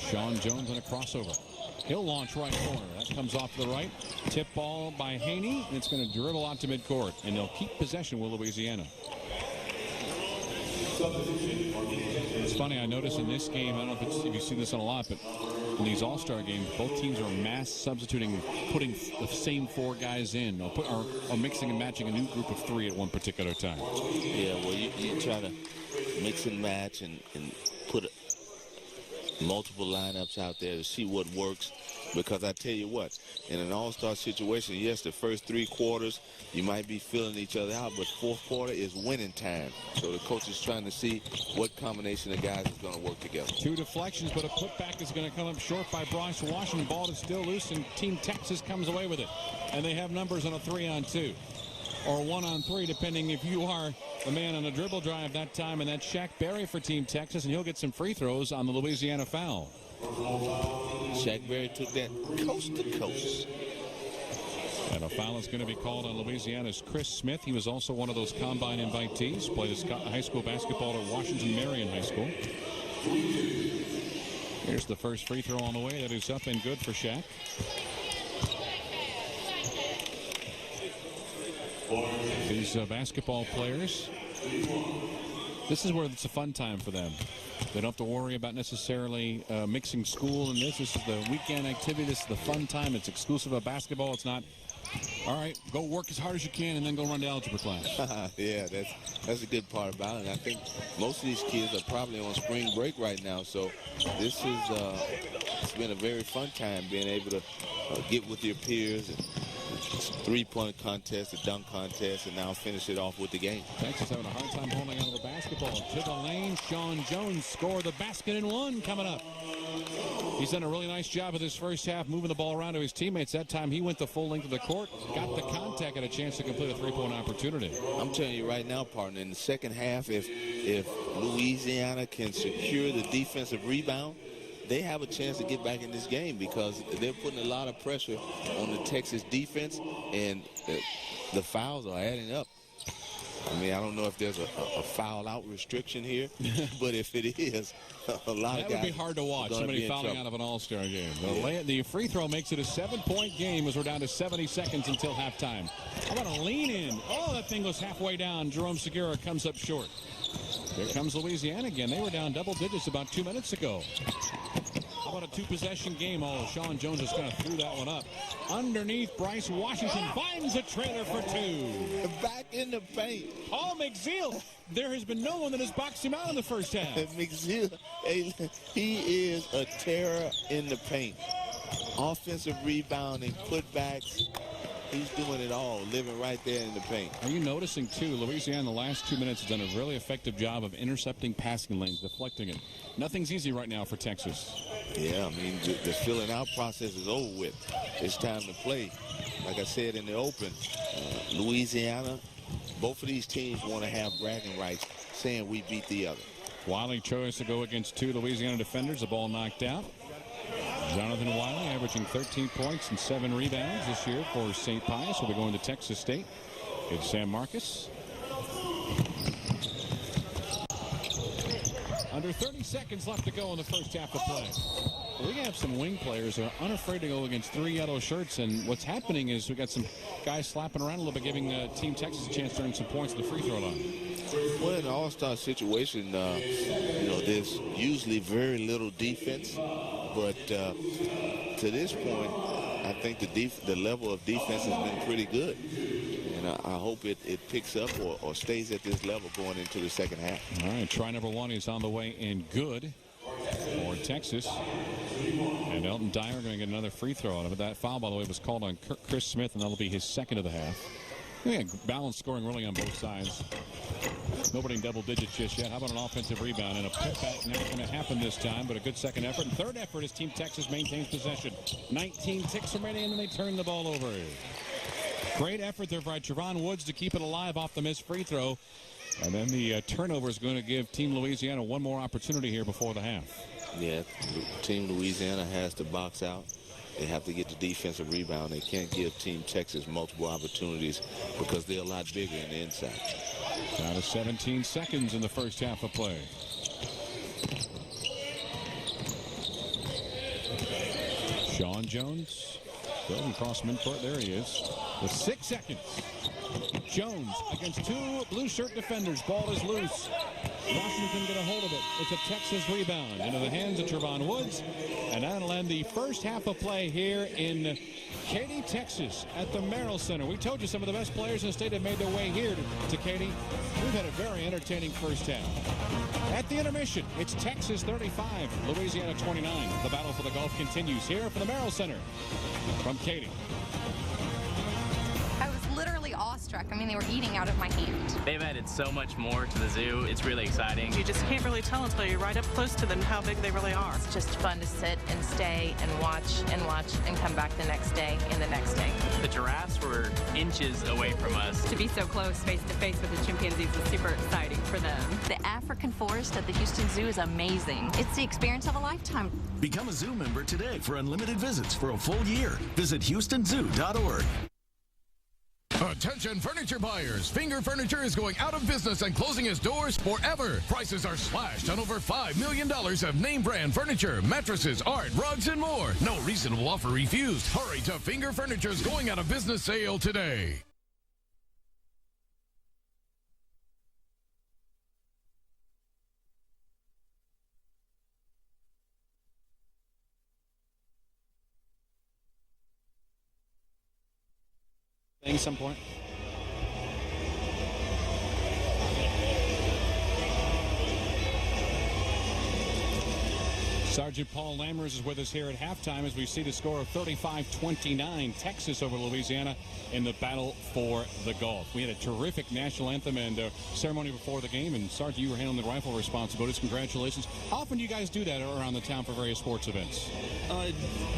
Sean Jones on a crossover. He'll launch right corner. That comes off to the right. Tip ball by Haney, and it's going to dribble out to midcourt, and they'll keep possession with Louisiana. It's funny, I noticed in this game, I don't know if you've seen this on a lot, but in these all-star games, both teams are mass substituting, putting the same 4 guys in, or mixing and matching a new group of 3 at one particular time. Yeah, well, you try to mix and match and put multiple lineups out there to see what works, because I tell you what, in an all-star situation, yes, the first 3 quarters, you might be filling each other out, but 4th quarter is winning time. So the coach is trying to see what combination of guys is going to work together. 2 deflections, but a putback is going to come up short by Bryce Washington. Ball is still loose, and Team Texas comes away with it. And they have numbers on a 3-on-2. or 1-on-3, depending if you are the man on a dribble drive that time. And that's Shaq Berry for Team Texas, and he'll get some free throws on the Louisiana foul. Shaq Berry took that coast to coast. And a foul is going to be called on Louisiana's Chris Smith. He was also one of those combine invitees. Played his high school basketball at Washington Marion High School. Here's the first free throw on the way. That is up and good for Shaq. These basketball players, this is where it's a fun time for them. They don't have to worry about necessarily mixing school and this. This is the weekend activity. This is the fun time. It's exclusive of basketball. It's not, all right, go work as hard as you can and then go run to algebra class. Yeah, that's a good part about it. And I think most of these kids are probably on spring break right now. So this is it's been a very fun time being able to get with your peers and three-point contest, a dunk contest, and now finish it off with the game. Texas having a hard time holding on to the basketball. To the lane, Sean Jones scored the basket and one coming up. He's done a really nice job of this first half, moving the ball around to his teammates. That time he went the full length of the court, got the contact, and a chance to complete a three-point opportunity. I'm telling you right now, partner, in the second half, if Louisiana can secure the defensive rebound, they have a chance to get back in this game because they're putting a lot of pressure on the Texas defense, and the fouls are adding up. I mean, I don't know if there's a foul-out restriction here, but if it is, a lot of guys. That would be hard to watch, somebody fouling out of an all-star game. The free throw makes it a 7-point game as we're down to 70 seconds until halftime. How about a lean in? Oh, that thing goes halfway down. Jerome Segura comes up short. Here comes Louisiana again. They were down double digits about 2 minutes ago. How about a two-possession game? Oh, Sean Jones just kind of threw that one up. Underneath, Bryce Washington finds a trailer for two. Back in the paint. Paul McZeal. There has been no one that has boxed him out in the first half. McZeal, he is a terror in the paint. Offensive rebounding, putbacks. He's doing it all, living right there in the paint. Are you noticing, too, Louisiana in the last 2 minutes has done a really effective job of intercepting passing lanes, deflecting it. Nothing's easy right now for Texas. Yeah, I mean, the filling out process is over with. It's time to play. Like I said in the open, Louisiana, both of these teams want to have bragging rights, saying we beat the other. Wiley chose to go against two Louisiana defenders. The ball knocked out. Jonathan Wiley averaging 13 points and 7 rebounds this year for St. Pius. Will be going to Texas State. It's Sam Marcus. Under 30 seconds left to go in the first half of play. We have some wing players that are unafraid to go against 3 yellow shirts, and what's happening is we got some guys slapping around a little bit, giving Team Texas a chance to earn some points at the free throw line. Well, in an all-star situation, you know, there's usually very little defense, but to this point, I think the level of defense has been pretty good. And I hope it picks up or stays at this level going into the second half. All right, try number 1 is on the way and good for Texas. And Elton Dyer going to get another free throw out of it. That foul, by the way, was called on Chris Smith, and that'll be his second of the half. Yeah, balanced scoring really on both sides. Nobody in double digits just yet. How about an offensive rebound and a putback? Not going to happen this time, but a good second effort. And third effort as Team Texas maintains possession. 19 ticks remaining, and then they turn the ball over. Great effort there by Trevon Woods to keep it alive off the missed free throw. And then the turnover is going to give Team Louisiana one more opportunity here before the half. Yeah, Team Louisiana has to box out. They have to get the defensive rebound. They can't give Team Texas multiple opportunities because they're a lot bigger in the inside. Down to 17 seconds in the first half of play. Sean Jones going across midcourt. There he is with 6 seconds. Jones against 2 blue shirt defenders. Ball is loose. Washington get a hold of it. It's a Texas rebound into the hands of Trevon Woods. And that'll end the first half of play here in Katy, Texas at the Merrill Center. We told you some of the best players in the state have made their way here to Katy. We've had a very entertaining first half. At the intermission, it's Texas 35, Louisiana 29. The battle for the Gulf continues here from the Merrill Center. From Katy. I was literally awestruck awestruck. I mean, they were eating out of my hand. They've added so much more to the zoo. It's really exciting. You just can't really tell until you're right up close to them how big they really are. It's just fun to sit and stay and watch and come back the next day and the next day. The giraffes were inches away from us. To be so close, face to face with the chimpanzees was super exciting for them. The African forest at the Houston Zoo is amazing. It's the experience of a lifetime. Become a zoo member today for unlimited visits for a full year. Visit HoustonZoo.org. Attention furniture buyers. Finger Furniture is going out of business and closing its doors forever. Prices are slashed on over $5 million of name brand furniture, mattresses, art, rugs, and more. No reasonable offer refused. Hurry to Finger Furniture's going out of business sale today. At some point. Sergeant Paul Lammers is with us here at halftime as we see the score of 35-29, Texas over Louisiana in the battle for the Gulf. We had a terrific national anthem and ceremony before the game, and Sergeant, you were handling the rifle responsibilities. Congratulations. How often do you guys do that around the town for various sports events? It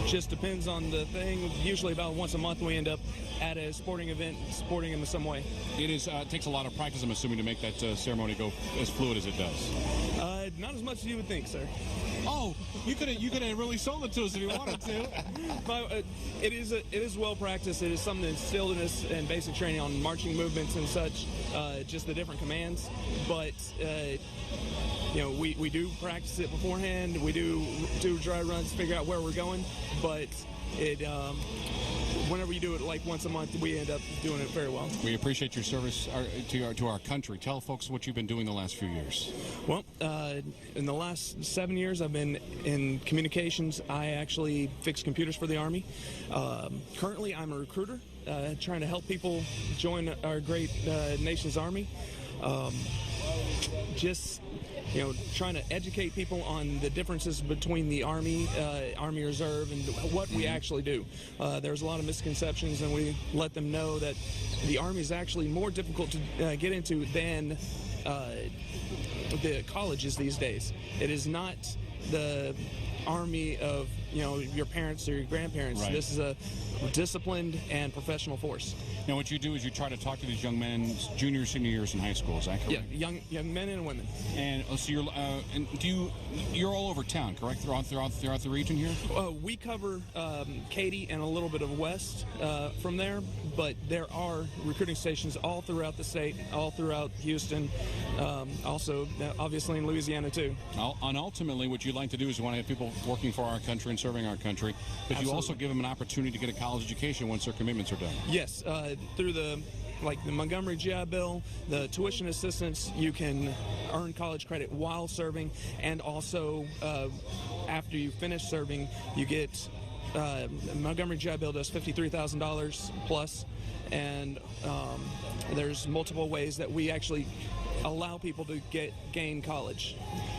just depends on the thing. Usually about once a month we end up at a sporting event, supporting them in some way. It takes a lot of practice, I'm assuming, to make that ceremony go as fluid as it does. Not as much as you would think, sir. Oh, you could have really sold it to us if you wanted to. It is well practiced. It is something that's instilled in us in basic training on marching movements and such, just the different commands. But we do practice it beforehand. We do dry runs to figure out where we're going. But whenever you do it like once a month, we end up doing it very well. We appreciate your service to our country. Tell folks what you've been doing the last few years. Well, in the last 7 years, I've been in communications. I actually fix computers for the Army. Currently, I'm a recruiter, trying to help people join our great nation's Army. Trying to educate people on the differences between the Army, Army Reserve, and what we actually do. There's a lot of misconceptions, and we let them know that the Army is actually more difficult to get into than the colleges these days. It is not the Army of your parents or your grandparents. Right. This is a disciplined and professional force. Now, what you do is you try to talk to these young men, junior, senior years in high school. Is that correct? Yeah, young men and women. And so you're all over town, correct? Throughout the region here. We cover Katy and a little bit of west from there, but there are recruiting stations all throughout the state, all throughout Houston, also obviously in Louisiana too. And ultimately, what you'd like to do is you want to have people working for our country and serving our country, but you also give them an opportunity to get a college education once their commitments are done. Yes. Through the Montgomery GI Bill, the tuition assistance, you can earn college credit while serving, and also after you finish serving, you get Montgomery GI Bill does $53,000 plus, and there's multiple ways that we actually allow people to gain college.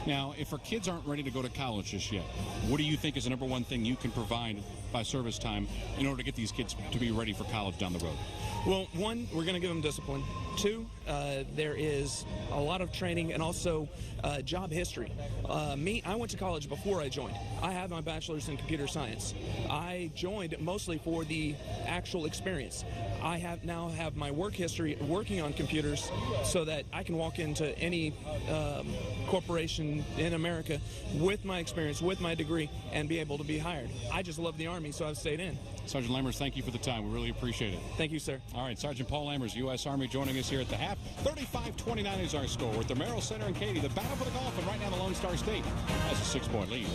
Now, if our kids aren't ready to go to college just yet, what do you think is the number one thing you can provide by service time in order to get these kids to be ready for college down the road? Well, one, we're going to give them discipline. Two, there is a lot of training and also job history. I went to college before I joined. I have my bachelor's in computer science. I joined mostly for the actual experience. I now have my work history working on computers so that I can walk into any corporation in America with my experience, with my degree, and be able to be hired. I just love the Army, so I've stayed in. Sergeant Lammers, thank you for the time. We really appreciate it. Thank you, sir. All right, Sergeant Paul Lammers, U.S. Army, joining us here at the half. 35-29 is our score with the Merrill Center and Katy. The battle for the Gulf, and right now the Lone Star State has a 6-point lead.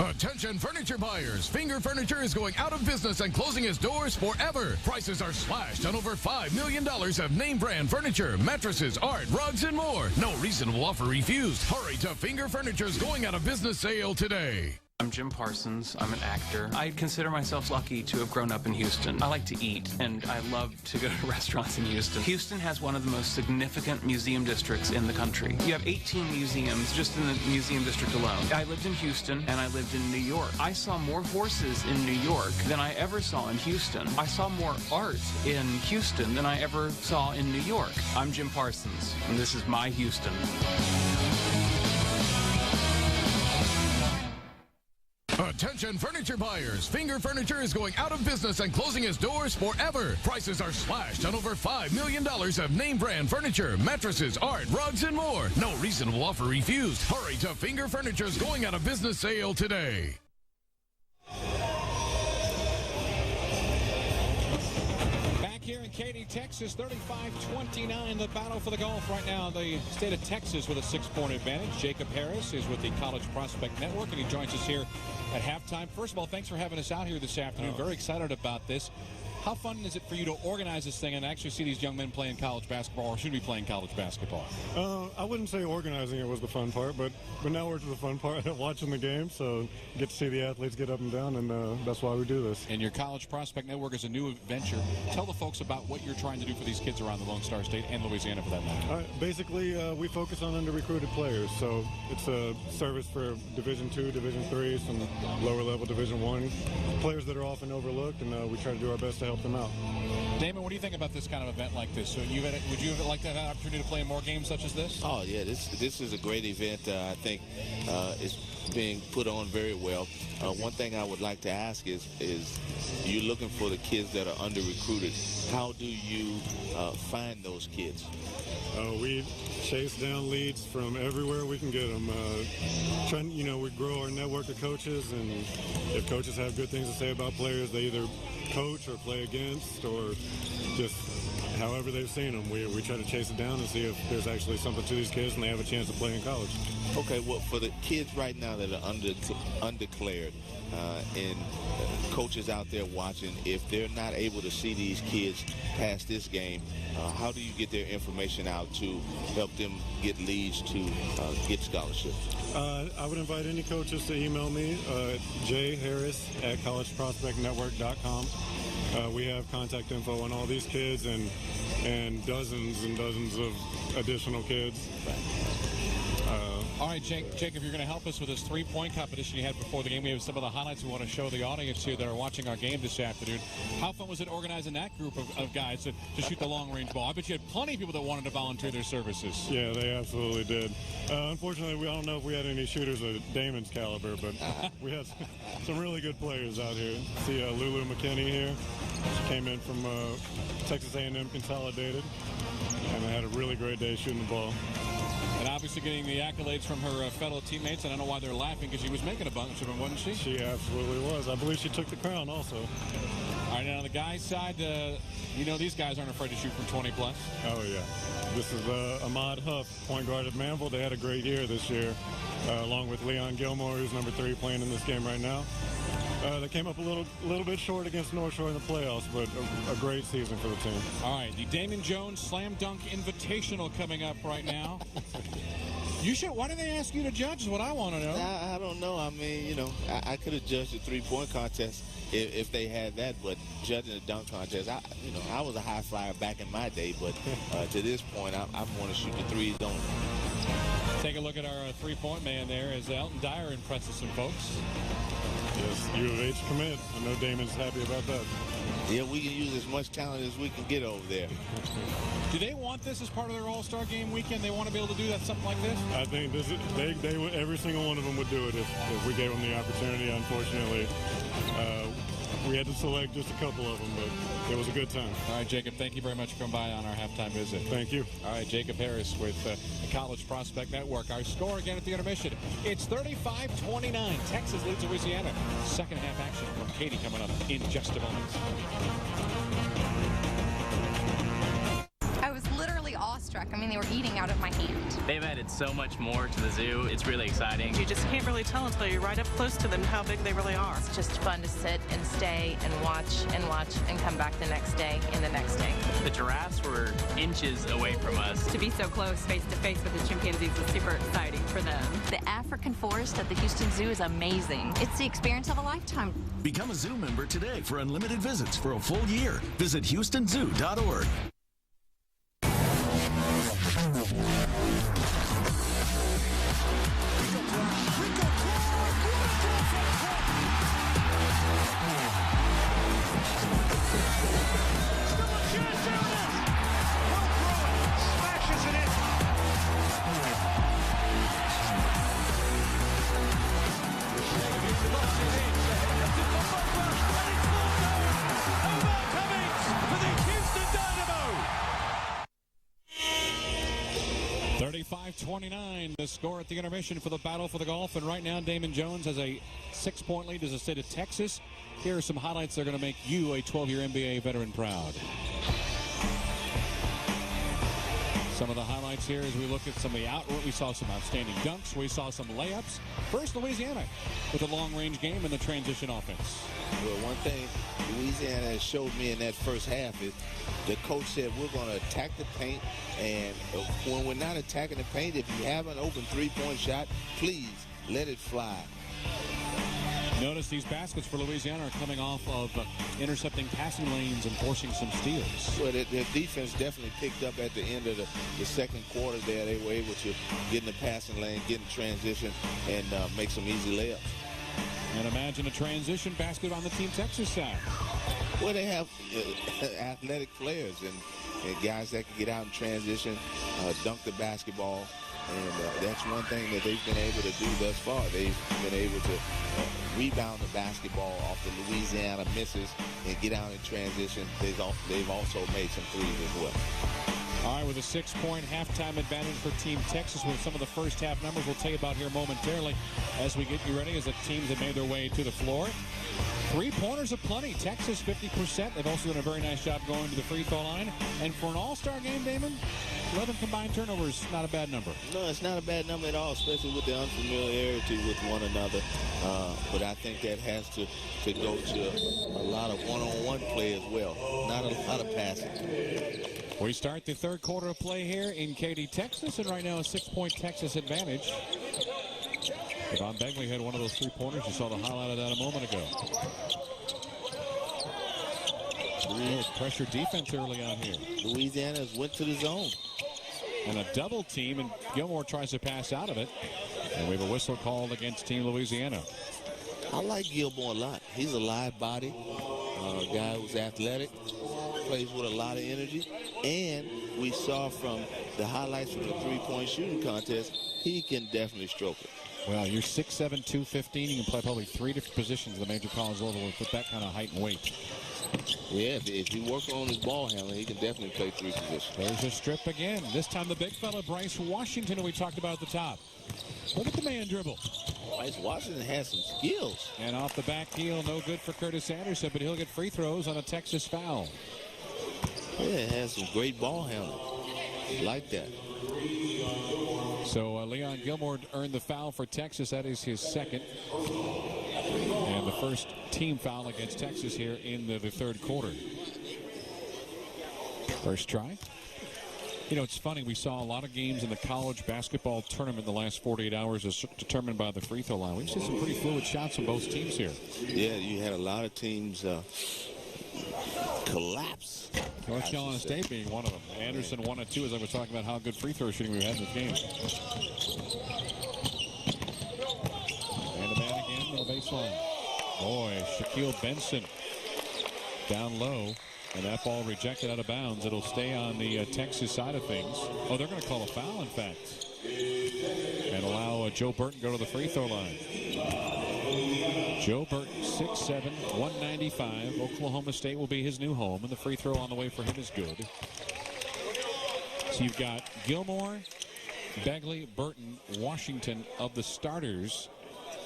Attention furniture buyers. Finger Furniture is going out of business and closing its doors forever. Prices are slashed on over $5 million of name brand furniture, mattresses, art, rugs, and more. No reasonable offer refused. Hurry to Finger Furniture's going out of business sale today. I'm Jim Parsons. I'm an actor. I consider myself lucky to have grown up in Houston. I like to eat, and I love to go to restaurants in Houston. Houston has one of the most significant museum districts in the country. You have 18 museums just in the museum district alone. I lived in Houston, and I lived in New York. I saw more horses in New York than I ever saw in Houston. I saw more art in Houston than I ever saw in New York. I'm Jim Parsons, and this is my Houston. Attention furniture buyers. Finger Furniture is going out of business and closing its doors forever. Prices are slashed on over $5 million of name brand furniture, mattresses, art, rugs, and more. No reasonable offer refused. Hurry to Finger Furniture's going out of business sale today. Here in Katy, Texas, 35-29, the battle for the Gulf right now. The state of Texas with a 6-point advantage. Jacob Harris is with the College Prospect Network, and he joins us here at halftime. First of all, thanks for having us out here this afternoon. Very excited about this. How fun is it for you to organize this thing and actually see these young men playing college basketball, or should be playing college basketball? I wouldn't say organizing it was the fun part, but now we're to the fun part of watching the game, so get to see the athletes get up and down, and that's why we do this. And your College Prospect Network is a new venture. Tell the folks about what you're trying to do for these kids around the Lone Star State and Louisiana for that matter. Basically, we focus on under-recruited players, so it's a service for Division II, Division III, some lower-level Division I players that are often overlooked, and we try to do our best to help them out. Damon, what do you think about this kind of event like this? So would you have like to have an opportunity to play in more games such as this? Oh, yeah, this is a great event. I think it's being put on very well. One thing I would like to ask is you're looking for the kids that are under-recruited. How do you find those kids? We chase down leads from everywhere we can get them. We grow our network of coaches, and if coaches have good things to say about players, they either coach or play against, or just however they've seen them. We try to chase it down and see if there's actually something to these kids and they have a chance to play in college. Okay, well, for the kids right now that are undeclared, and coaches out there watching, if they're not able to see these kids past this game, how do you get their information out to help them get leads to get scholarships? I would invite any coaches to email me, jharris@collegeprospectnetwork.com. We have contact info on all these kids and dozens and dozens of additional kids. All right, Jacob, you're going to help us with this three-point competition you had before the game. We have some of the highlights we want to show the audience here that are watching our game this afternoon. How fun was it organizing that group of guys to shoot the long-range ball? I bet you had plenty of people that wanted to volunteer their services. Yeah, they absolutely did. Unfortunately, we don't know if we had any shooters of Damon's caliber, but we had some really good players out here. See Lulu McKinney here. She came in from Texas A&M Consolidated, and had a really great day shooting the ball. And obviously getting the accolades from her fellow teammates. And I don't know why they're laughing, because she was making a bunch of them, wasn't she? She absolutely was. I believe she took the crown also. All right, now on the guys' side, these guys aren't afraid to shoot from 20 plus. Oh, yeah. This is Ahmad Huff, point guard at Manville. They had a great year this year, along with Leon Gilmore, who's number 3 playing in this game right now. They came up a little bit short against North Shore in the playoffs, but a great season for the team. All right, the Damon Jones Slam Dunk Invitational coming up right now. Why do they ask you to judge is what I want to know. I don't know. I mean, I could have judged the three-point contest if they had that, but judging the dunk contest, I was a high flyer back in my day, but to this point, I want to shoot the threes only. Take a look at our three-point man there as Elton Dyer impresses some folks. Yes, U of H commit. I know Damon's happy about that. Yeah, we can use as much talent as we can get over there. Do they want this as part of their All-Star Game weekend? They want to be able to do that, something like this? I think they would, every single one of them would do it if we gave them the opportunity. Unfortunately, we had to select just a couple of them, but it was a good time. All right, Jacob, thank you very much for coming by on our halftime visit. Thank you. All right, Jacob Harris with the College Prospect Network. Our score again at the intermission. It's 35-29. Texas leads Louisiana. Second half action from Katy coming up in just a moment. I was literally awestruck. I mean, they were eating out of my hand. They've added so much more to the zoo. It's really exciting. You just can't really tell until you're right up close to them how big they really are. It's just fun to sit and stay and watch and come back the next day and the next day. The giraffes were inches away from us. To be so close, face to face with the chimpanzees was super exciting for them. The African forest at the Houston Zoo is amazing. It's the experience of a lifetime. Become a Zoo member today for unlimited visits for a full year. Visit HoustonZoo.org. .29 the score at the intermission for the battle for the golf, and right now Damon Jones has a 6-point lead as the state of Texas. Here are some highlights that are going to make you, a 12-year NBA veteran, proud. Some of the highlights here as we look at some of the we saw some outstanding dunks, we saw some layups. First, Louisiana with a long-range game and the transition offense. Well, one thing Louisiana showed me in that first half is the coach said we're going to attack the paint, and when we're not attacking the paint, if you have an open three-point shot, please let it fly. Notice these baskets for Louisiana are coming off of intercepting passing lanes and forcing some steals. Well, their defense definitely picked up at the end of the second quarter there. They were able to get in the passing lane, get in transition, and make some easy layups. And imagine a transition basket on the Team Texas side. Well, they have athletic players and guys that can get out in transition, dunk the basketball. And that's one thing that they've been able to do thus far. They've been able to rebound the basketball off the Louisiana misses and get out in transition. They've also made some threes as well. All right, with a 6-point halftime advantage for Team Texas with some of the first half numbers we'll tell you about here momentarily as we get you ready as the teams have made their way to the floor. Three-pointers aplenty. Texas 50%. They've also done a very nice job going to the free throw line. And for an all-star game, Damon, 11 combined turnovers, not a bad number. No, it's not a bad number at all, especially with the unfamiliarity with one another. But I think that has to go to a lot of one-on-one play as well, not a lot of passing. We start the third quarter of play here in Katy, Texas, and right now a 6-point Texas advantage. Devon Begley had one of those three-pointers. You saw the highlight of that a moment ago. Pressure defense early on here. Louisiana went to the zone. And a double team, and Gilmore tries to pass out of it. And we have a whistle called against Team Louisiana. I like Gilmore a lot. He's a live body, a guy who's athletic, plays with a lot of energy. And we saw from the highlights from the three-point shooting contest, he can definitely stroke it. Well, you're 6'7", 215. You can play probably 3 different positions at the major college level with that kind of height and weight. Yeah, if he works on his ball handling, he can definitely play 3 positions. There's a strip again. This time the big fella, Bryce Washington, who we talked about at the top. Look at the man dribble. Bryce Washington has some skills. And off the back heel, no good for Curtis Anderson, but he'll get free throws on a Texas foul. Yeah, has some great ball handling. Like that. So Leon Gilmore earned the foul for Texas. That is his second. And the first team foul against Texas here in the third quarter. First try. You know, it's funny. We saw a lot of games in the college basketball tournament in the last 48 hours as determined by the free throw line. We've seen some pretty fluid shots from both teams here. Yeah, you had a lot of teams collapse. North Carolina State being one of them. Anderson 1 of 2 as I was talking about how good free throw shooting we had in this game. And a man again on the baseline. Boy, Shaquille Benson down low. And that ball rejected out of bounds. It'll stay on the Texas side of things. Oh, they're going to call a foul, in fact. And allow Joe Burton to go to the free throw line. Joe Burton, 6'7", 195. Oklahoma State will be his new home, and the free throw on the way for him is good. So you've got Gilmore, Begley, Burton, Washington of the starters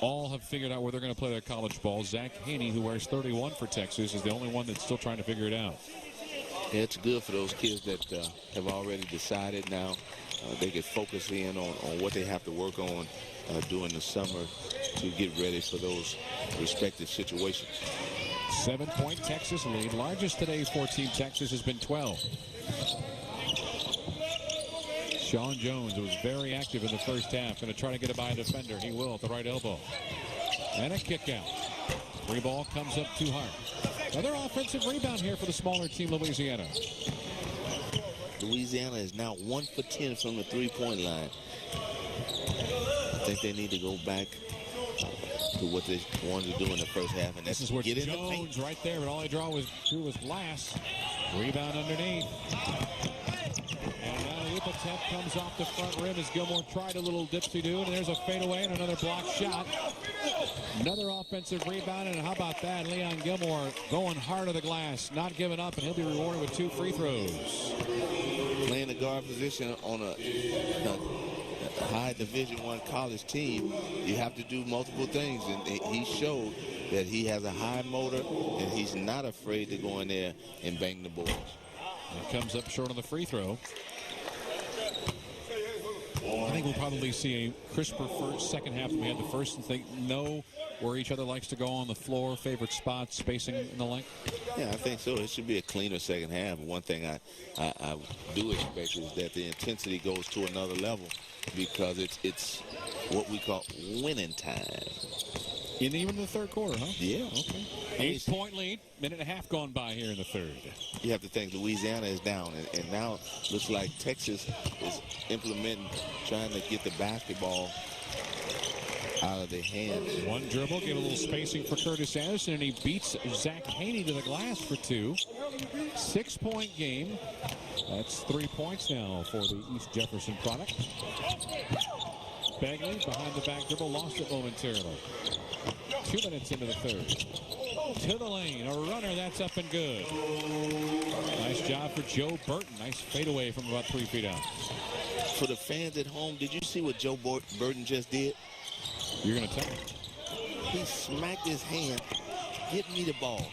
all have figured out where they're going to play their college ball. Zach Haney, who wears 31 for Texas, is the only one that's still trying to figure it out. Yeah, it's good for those kids that have already decided now. They can focus in on what they have to work on during the summer to get ready for those respective situations. 7-point Texas lead. Largest today for Team Texas has been 12. Sean Jones was very active in the first half. Going to try to get it by a defender. He will at the right elbow. And a kick out. Free ball comes up too hard. Another offensive rebound here for the smaller team, Louisiana. Louisiana is now 1 for 10 from the three-point line. I think they need to go back to what they wanted to do in the first half, and that's this is where get in the Jones paint. right there, but all he drew was glass. Rebound underneath. And now the attempt comes off the front rim as Gilmore tried a little dipsy-do, and there's a fadeaway and another block shot. Another offensive rebound, and how about that? Leon Gilmore going hard to the glass, not giving up, and he'll be rewarded with 2 free throws. Playing the guard position on a high Division I college team, you have to do multiple things, and he showed that he has a high motor, and he's not afraid to go in there and bang the boards. It comes up short on the free throw. I think we'll probably see a crisper second half than we had the first, and know where each other likes to go on the floor, favorite spots, spacing, and the like. Yeah, I think so. It should be a cleaner second half. One thing I do expect is that the intensity goes to another level, because it's what we call winning time. In even the third quarter, huh? Yeah. Okay. 8-point lead. Minute and a half gone by here in the third. You have to think Louisiana is down, and now it looks like Texas is implementing, trying to get the basketball out of their hands. One dribble, get a little spacing for Curtis Anderson, and he beats Zach Haney to the glass for 2. 6-point game. That's 3 points now for the East Jefferson product. Bagley behind the back dribble, lost it momentarily. 2 minutes into the third. To the lane, a runner, that's up and good. Nice job for Joe Burton. Nice fadeaway from about 3 feet out. For the fans at home, did you see what Joe Burton just did? You're going to tell me. He smacked his hand. Get me the ball.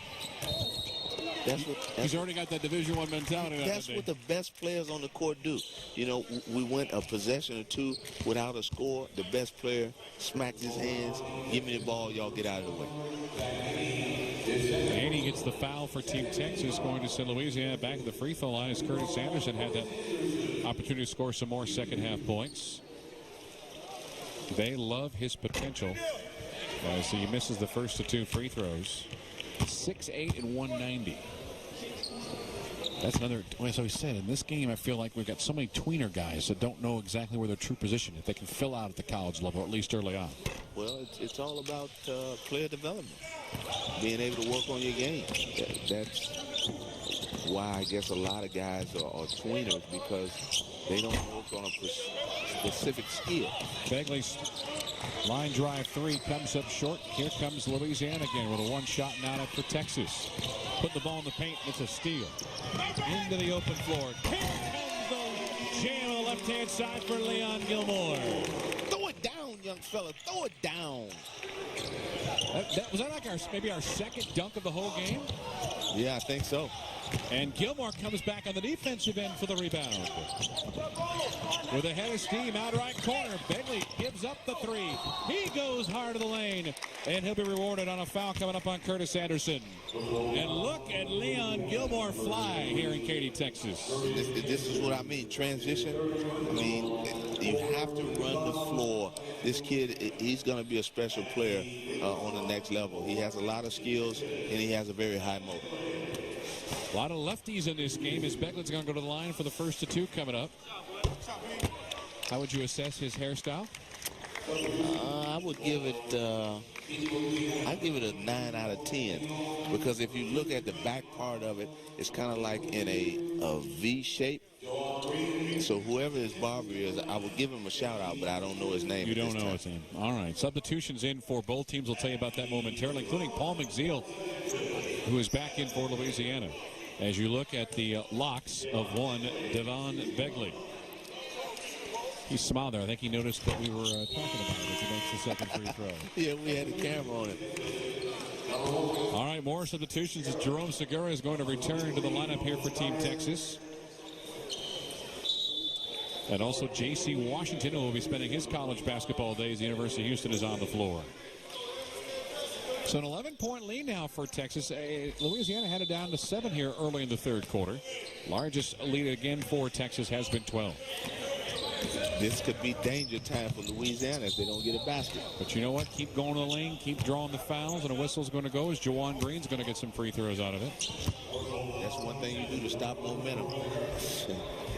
He's already got that Division I mentality. That's what the best players on the court do. You know, we went a possession or two without a score. The best player smacked his hands. Give me the ball. Y'all get out of the way. Haney gets the foul for Team Texas, going to send Louisiana back at the free throw line as Curtis Anderson had that opportunity to score some more second half points. They love his potential as he misses the first of 2 free throws. 6'8" and 190. That's another, as I said, in this game I feel like we've got so many tweener guys that don't know exactly where their true position, if they can fill out at the college level, at least early on. Well, it's all about player development, being able to work on your game. That's why I guess a lot of guys are tweeners, because they don't work on a specific skill. Bagley's line drive 3 comes up short. Here comes Louisiana again with a one-shot not up for Texas. Put the ball in the paint, and it's a steal. Into the open floor. Here comes the jam on the left-hand side for Leon Gilmore. Throw it down, young fella. Throw it down. Was that like maybe our second dunk of the whole game? Yeah, I think so. And Gilmore comes back on the defensive end for the rebound. With a head of steam out right corner, Bagley gives up the 3. He goes hard to the lane, and he'll be rewarded on a foul coming up on Curtis Anderson. And look at Leon Gilmore fly here in Katy, Texas. This is what I mean, transition. I mean, you have to run the floor. This kid, he's going to be a special player on the next level. He has a lot of skills, and he has a very high motor. A lot of lefties in this game as Beckland's going to go to the line for the first of 2 coming up. How would you assess his hairstyle? I would give it a 9 out of 10, because if you look at the back part of it, it's kind of like in a V shape. So whoever his barber is, I would give him a shout out, but I don't know his name. You don't know his name. All right. Substitutions in for both teams. We'll tell you about that momentarily, including Paul McZeal, who is back in for Louisiana. As you look at the locks of one, Devon Begley. He smiled there. I think he noticed that we were talking about it as he makes the second free throw. Yeah, we had a camera on it. All right, more substitutions as Jerome Segura is going to return to the lineup here for Team Texas. And also J.C. Washington, who will be spending his college basketball days. The University of Houston is on the floor. So an 11-point lead now for Texas. Louisiana had it down to 7 here early in the third quarter. Largest lead again for Texas has been 12. This could be danger time for Louisiana if they don't get a basket. But you know what? Keep going to the lane, keep drawing the fouls, and a whistle's going to go as Jawan Green's going to get some free throws out of it. That's one thing you do to stop momentum.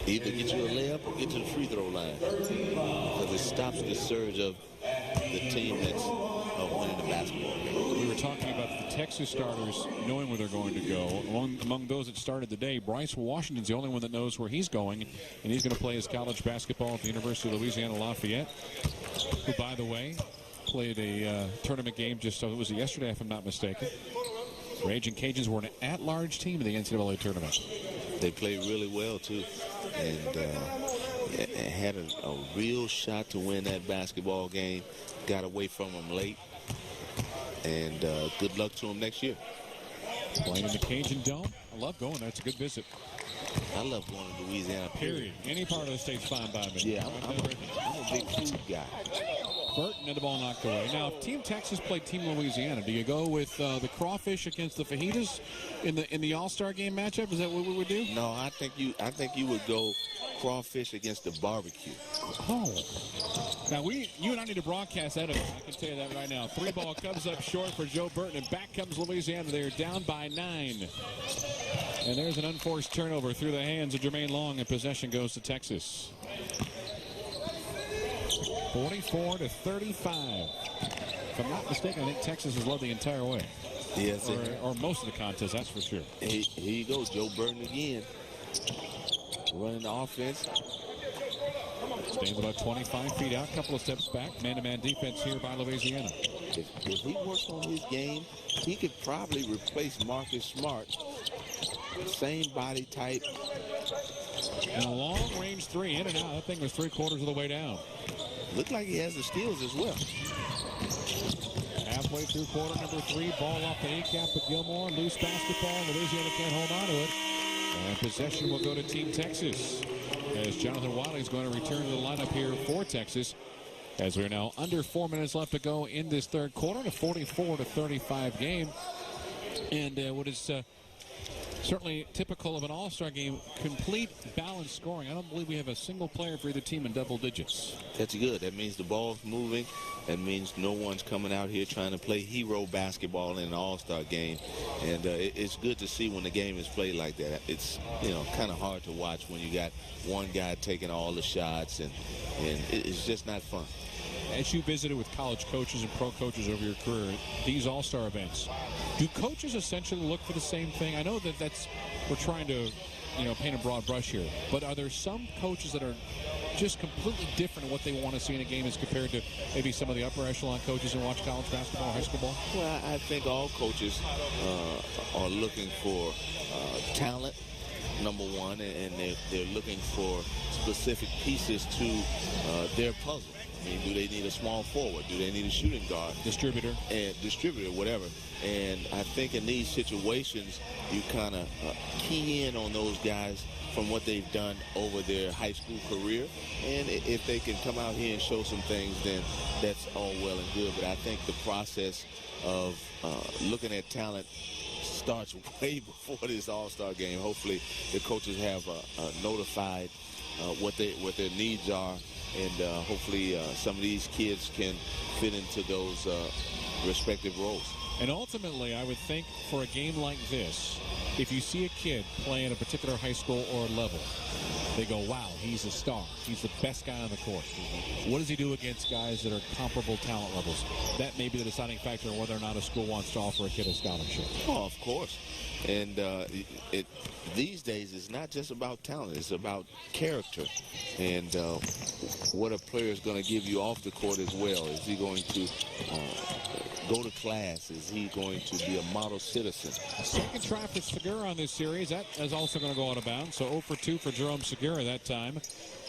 Either get you a layup or get to the free throw line. Because it stops the surge of the team that's winning the basketball game. We were talking about the Texas starters knowing where they're going to go. Among those that started the day, Bryce Washington's the only one that knows where he's going, and he's going to play his college basketball at the University of Louisiana Lafayette, who, by the way, played a tournament game just so it was yesterday, if I'm not mistaken. Raging Cajuns were an at-large team in the NCAA tournament. They played really well, too, and had a real shot to win that basketball game. Got away from them late, and good luck to them next year. Playing in the Cajun Dome. I love going there. It's a good visit. I love going to Louisiana, period. Any part of the state's fine by me. Yeah, I'm a big food guy. Burton and the ball knocked away. Now, if Team Texas played Team Louisiana, do you go with the crawfish against the fajitas in the All-Star game matchup? Is that what we would do? No, I think you would go crawfish against the barbecue. Oh. Now, you and I need to broadcast that event. I can tell you that right now. 3-ball comes up short for Joe Burton, and back comes Louisiana. They're down by 9. And there's an unforced turnover through the hands of Jermaine Long, and possession goes to Texas. 44-35. If I'm not mistaken, I think Texas has led the entire way. Yes, or most of the contest, that's for sure. Here you go, Joe Burton again. Running the offense. Stands about 25 feet out, couple of steps back. Man-to-man defense here by Louisiana. If he works on his game, he could probably replace Marcus Smart. Same body type. And a long-range 3 in and out. That thing was 3/4 of the way down. Looked like he has the steals as well. Halfway through quarter number 3, ball off the kneecap of Gilmore. Loose basketball. Louisiana can't hold on to it. And possession will go to Team Texas, as Jonathan Wiley is going to return to the lineup here for Texas, as we're now under 4 minutes left to go in this third quarter. A 44-35 game. And what is certainly typical of an all-star game, complete balanced scoring. I don't believe we have a single player for either team in double digits. That's good. That means the ball's moving. That means no one's coming out here trying to play hero basketball in an all-star game. And it's good to see when the game is played like that. It's, kind of hard to watch when you got one guy taking all the shots, and it's just not fun. As you visited with college coaches and pro coaches over your career, these all-star events, do coaches essentially look for the same thing? I know that we're trying to, paint a broad brush here, but are there some coaches that are just completely different in what they want to see in a game as compared to maybe some of the upper echelon coaches who watch college basketball or high school ball? Well, I think all coaches are looking for talent, number one, and they're looking for specific pieces to their puzzle. I mean, do they need a small forward? Do they need a shooting guard? Distributor, whatever. And I think in these situations, you kind of key in on those guys from what they've done over their high school career. And if they can come out here and show some things, then that's all well and good. But I think the process of looking at talent starts way before this all-star game. Hopefully the coaches have notified what their needs are, and hopefully some of these kids can fit into those respective roles. And ultimately, I would think for a game like this, if you see a kid play at a particular high school or level, they go, wow, he's a star. He's the best guy on the court. What does he do against guys that are comparable talent levels? That may be the deciding factor on whether or not a school wants to offer a kid a scholarship. Oh, of course. And these days, it's not just about talent. It's about character and what a player is going to give you off the court as well. Is he going to go to class? Is he going to be a model citizen? Second try for Segura on this series. That is also going to go out of bounds. So 0 for 2 for Jerome Segura that time.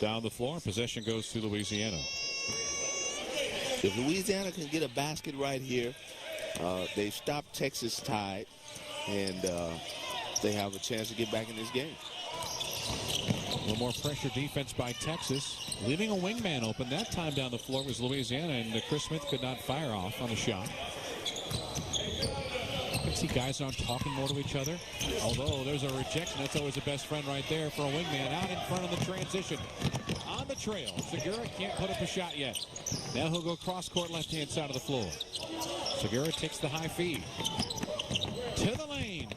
Down the floor, possession goes to Louisiana. If Louisiana can get a basket right here, they've stopped Texas tied, and they have a chance to get back in this game. A little more pressure defense by Texas, leaving a wingman open. That time down the floor was Louisiana, and Chris Smith could not fire off on a shot. See, guys aren't talking more to each other. Although there's a rejection. That's always the best friend right there for a wingman. Out in front of the transition. On the trail. Segura can't put up a shot yet. Now he'll go cross-court left-hand side of the floor. Segura takes the high feed. To the lane.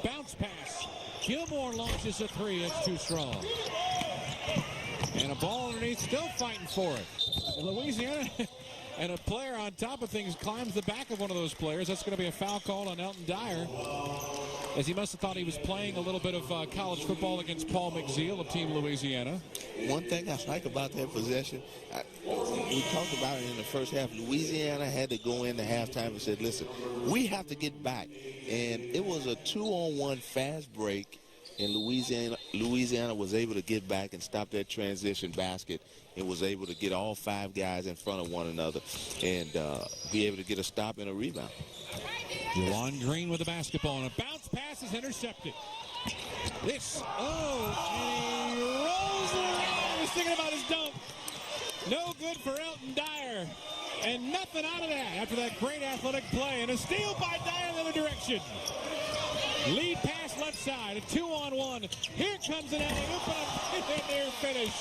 Bounce pass. Gilmore launches a three. That's too strong. And a ball underneath, still fighting for it. Louisiana and a player on top of things climbs the back of one of those players. That's going to be a foul call on Elton Dyer, as he must have thought he was playing a little bit of college football against Paul McZeal of Team Louisiana. One thing I like about that possession, we talked about it in the first half. Louisiana had to go into halftime and said, listen, we have to get back. And it was a 2-on-1 fast break, and Louisiana was able to get back and stop that transition basket and was able to get all 5 guys in front of one another and be able to get a stop and a rebound. Juwan Green with the basketball, and a bounce pass is intercepted. And he rolls it around. He was thinking about his dunk. No good for Elton Dyer. And nothing out of that after that great athletic play. And a steal by Dyer in the other direction. Lead pass left side, a 2-on-1. Here comes an alley-oop and a near finish.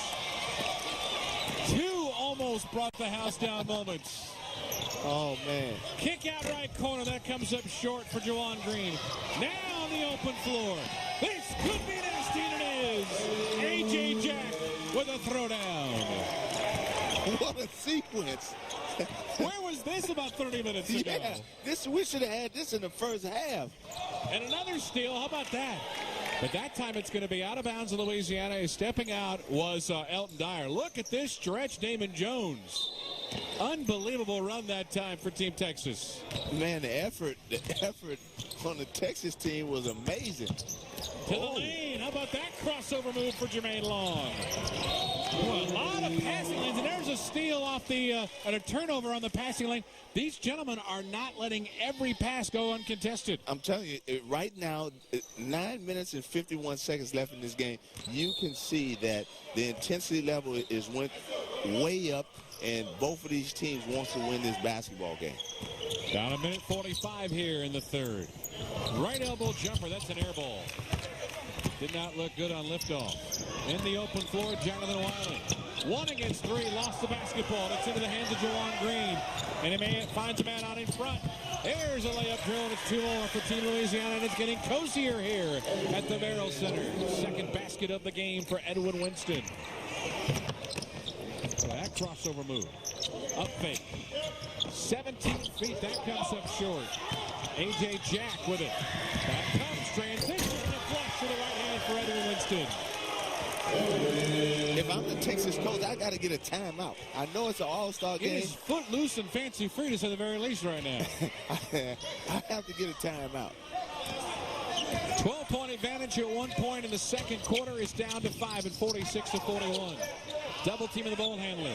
2 almost brought the house down moments. Oh, man. Kick out right corner. That comes up short for Juwan Green. Now on the open floor. This could be nasty, and it is. A.J. Jack with a throwdown. What a sequence. Where was this about 30 minutes ago? Yeah, we should have had this in the first half. And another steal. How about that? But that time it's going to be out of bounds. Louisiana. Stepping out was Elton Dyer. Look at this stretch, Damon Jones. Unbelievable run that time for Team Texas. Man, the effort on the Texas team was amazing. To the lane. How about that crossover move for Jermaine Long? Well, a lot of passing lanes, and there's a steal off the and a turnover on the passing lane. These gentlemen are not letting every pass go uncontested. I'm telling you, right now, 9 minutes and 51 seconds left in this game. You can see that the intensity level went way up, and both of these teams wants to win this basketball game. Down 1:45 here in the third. Right elbow jumper. That's an air ball. Did not look good on liftoff. In the open floor, Jonathan Wiley. 1 against 3, lost the basketball. That's into the hands of Juwan Green. And he finds a man out in front. There's a layup drill, and it's 2 more for Team Louisiana, and it's getting cozier here at the Merrill Center. Second basket of the game for Edwin Winston. That crossover move. Up fake. 17 feet, that comes up short. A.J. Jack with it. That comes, transition, and a flush to the right hand for Edwin Winston. If I'm the Texas coach, I got to get a timeout. I know it's an all-star game. It is footloose and fancy free to say the very least right now. I have to get a timeout. 12-point advantage at one point in the second quarter is down to 5 and 46-41. Double team of the ball handler.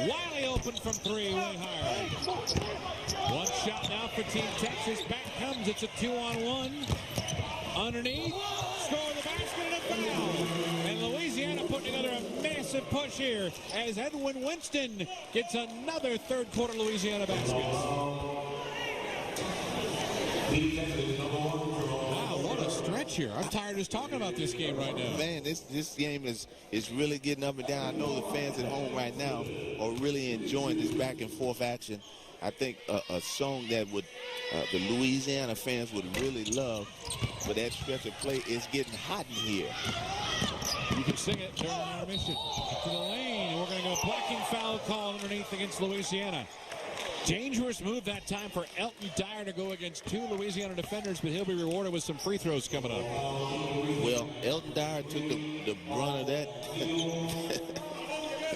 Wiley open from 3, way higher. One shot now for Team Texas. Back comes. It's a 2-on-1. Underneath. Score the basket and a foul. And Louisiana putting together a massive push here as Edwin Winston gets another third quarter Louisiana basket. Wow, what a stretch here. I'm tired of just talking about this game right now. Man, this game is really getting up and down. I know the fans at home right now are really enjoying this back and forth action. I think a song that would the Louisiana fans would really love for that stretch of play is Getting Hot in Here. You can sing it during the intermission. To the lane, and we're going to go blocking foul call underneath against Louisiana. Dangerous move that time for Elton Dyer to go against 2 Louisiana defenders, but he'll be rewarded with some free throws coming up. Well, Elton Dyer took the brunt of that.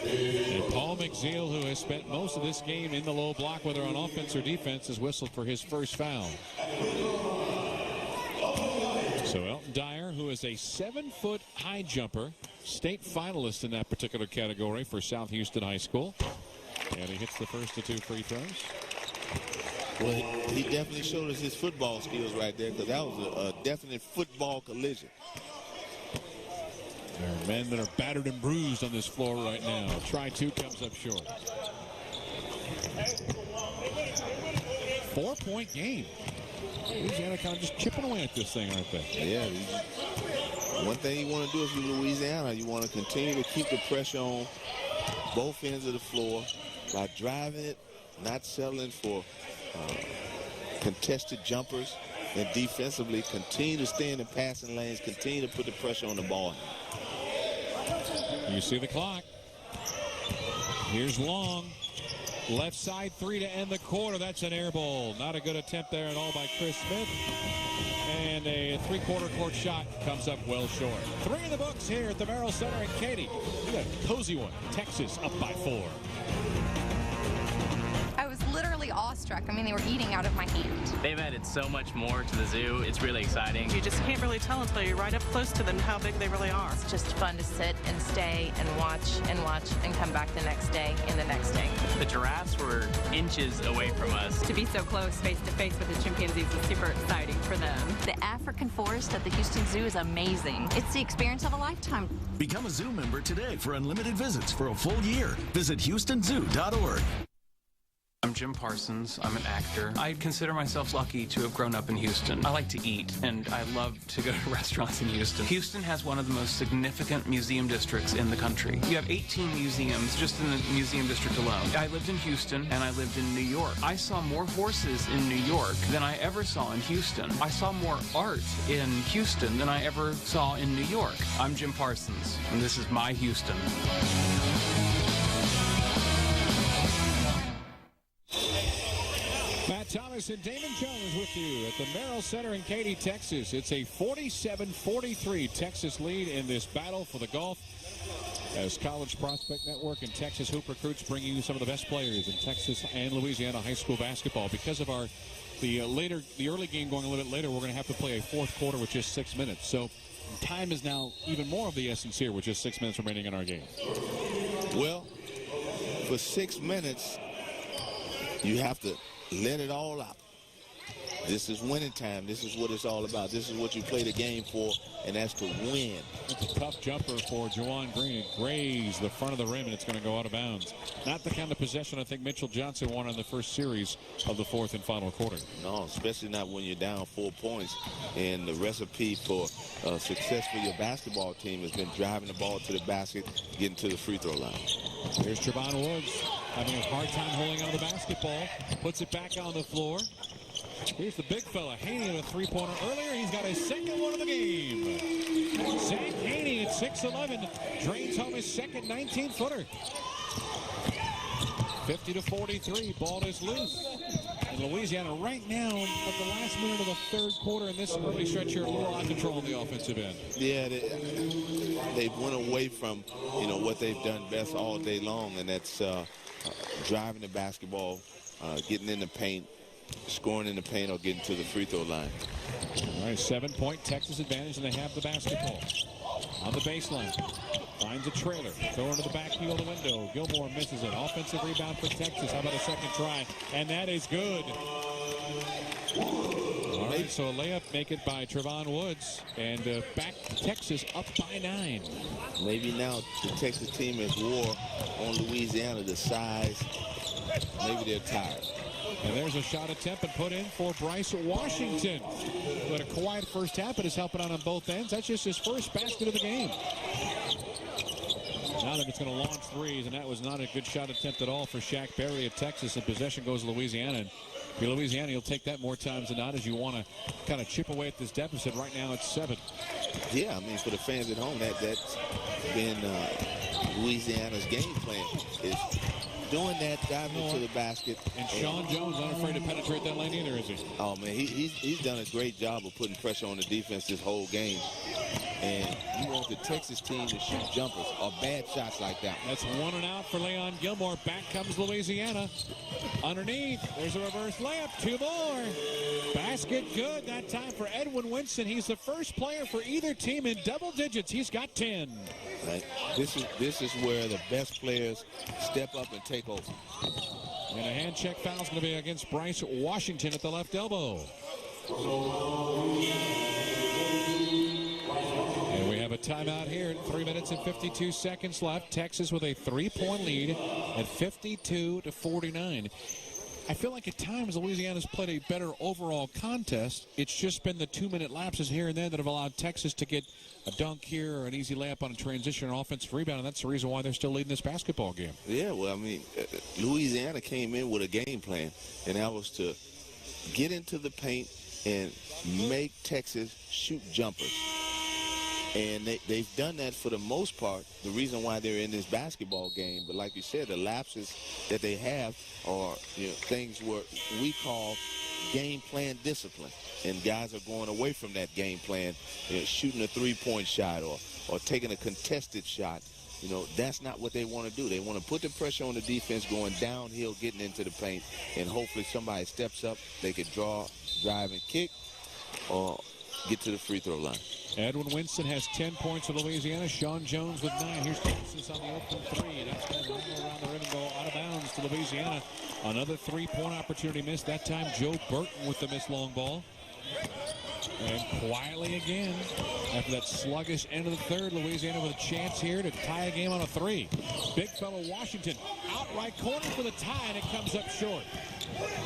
And Paul McZeal, who has spent most of this game in the low block, whether on offense or defense, has whistled for his first foul. So Elton Dyer, who is a 7-foot high jumper, state finalist in that particular category for South Houston High School. And he hits the first of 2 free throws. Well, he definitely showed us his football skills right there, because that was a definite football collision. There are men that are battered and bruised on this floor right now. Try 2 comes up short. 4-point game. Louisiana kind of just chipping away at this thing, aren't they? Yeah. One thing you want to do if you're Louisiana, you want to continue to keep the pressure on both ends of the floor by driving it, not settling for contested jumpers, and defensively continue to stay in the passing lanes, continue to put the pressure on the ball. You see the clock. Here's Long. Left side three to end the quarter. That's an air ball. Not a good attempt there at all by Chris Smith. And a three-quarter court shot comes up well short. 3 in the books here at the Merrill Center in Katy. We got a cozy one. Texas up by 4. I was literally awestruck. I mean, they were eating out of my hand. They've added so much more to the zoo. It's really exciting. You just can't really tell until you're right up close to them how big they really are. It's just fun to sit and stay and watch and come back the next day and the next day. The giraffes were inches away from us. To be so close face to face with the chimpanzees is super exciting for them. The African forest at the Houston Zoo is amazing. It's the experience of a lifetime. Become a zoo member today for unlimited visits for a full year. Visit HoustonZoo.org. I'm Jim Parsons. I'm an actor. I consider myself lucky to have grown up in Houston. I like to eat, and I love to go to restaurants in Houston. Houston has one of the most significant museum districts in the country. You have 18 museums just in the museum district alone. I lived in Houston, and I lived in New York. I saw more horses in New York than I ever saw in Houston. I saw more art in Houston than I ever saw in New York. I'm Jim Parsons, and this is my Houston. Matt Thomas and Damon Jones with you at the Merrill Center in Katy, Texas. It's a 47-43 Texas lead in this battle for the Gulf as College Prospect Network and Texas Hoop Recruits bring you some of the best players in Texas and Louisiana high school basketball. Because of the early game going a little bit later, we're going to have to play a fourth quarter with just 6 minutes. So time is now even more of the essence here with just 6 minutes remaining in our game. Well, for 6 minutes, you have to let it all out. This is winning time. This is what it's all about. This is what you play the game for, and that's to win. It's a tough jumper for Juwan Green. It grazed the front of the rim, and it's going to go out of bounds. Not the kind of possession I think Mitchell Johnson wanted in the first series of the fourth and final quarter. No, especially not when you're down 4 points. And the recipe for success for your basketball team has been driving the ball to the basket, getting to the free throw line. Here's Trevon Woods having a hard time holding on to the basketball. Puts it back on the floor. Here's the big fella, Haney, with a three-pointer earlier. He's got his second one of the game. Zach Haney at 6'11", drains home his second 19-footer. 50-43, ball is loose. And Louisiana right now at the last minute of the third quarter in this early stretch here, a little out of control on the offensive end. Yeah, they went away from, what they've done best all day long, and that's driving the basketball, getting in the paint, scoring in the paint, or getting to the free throw line. All right, 7-point Texas advantage, and they have the basketball. On the baseline, finds a trailer, throw into the back heel of the window. Gilmore misses it. Offensive rebound for Texas. How about a second try? And that is good. All right, so a layup make it by Trevon Woods, and back to Texas up by 9. Maybe now the Texas team has wore on Louisiana the size. Maybe they're tired. And there's a shot attempt and put in for Bryce Washington. Who had a quiet first half, but is helping out on both ends. That's just his first basket of the game. Now that it's going to launch threes, and that was not a good shot attempt at all for Shaq Berry at Texas. And possession goes to Louisiana. And if you're Louisiana, you'll take that more times than not as you want to kind of chip away at this deficit. Right now it's 7. Yeah, I mean, for the fans at home, that's been Louisiana's game plan. Is doing that, diving into the basket. And Sean Jones not afraid to penetrate that lane either, is he? Oh, man, he's done a great job of putting pressure on the defense this whole game. And you want the Texas team to shoot jumpers or bad shots like that. That's 1 and out for Leon Gilmore. Back comes Louisiana. Underneath, there's a reverse layup. 2 more. Basket good that time for Edwin Winston. He's the first player for either team in double digits. He's got 10. Right. This is where the best players step up and take over. And a hand check foul is going to be against Bryce Washington at the left elbow. And we have a timeout here. 3 minutes and 52 seconds left. Texas with a 3-point lead at 52-49. I feel like at times Louisiana's played a better overall contest. It's just been the 2-minute lapses here and there that have allowed Texas to get a dunk here or an easy layup on a transition or offensive rebound, and that's the reason why they're still leading this basketball game. Yeah, well, I mean, Louisiana came in with a game plan, and that was to get into the paint and make Texas shoot jumpers. And they've done that for the most part, the reason why they're in this basketball game. But like you said, the lapses that they have are things where we call game plan discipline. And guys are going away from that game plan, shooting a three-point shot or taking a contested shot. That's not what they want to do. They want to put the pressure on the defense, going downhill, getting into the paint, and hopefully somebody steps up. They could draw, drive, and kick, or get to the free throw line. Edwin Winston has 10 points for Louisiana. Sean Jones with 9. Here's Texas on the open three. That's going to roll around the rim and go out of bounds to Louisiana. Another three-point opportunity missed. That time Joe Burton with the missed long ball. And quietly again, after that sluggish end of the third, Louisiana with a chance here to tie a game on a three. Big fellow Washington out right corner for the tie, and it comes up short.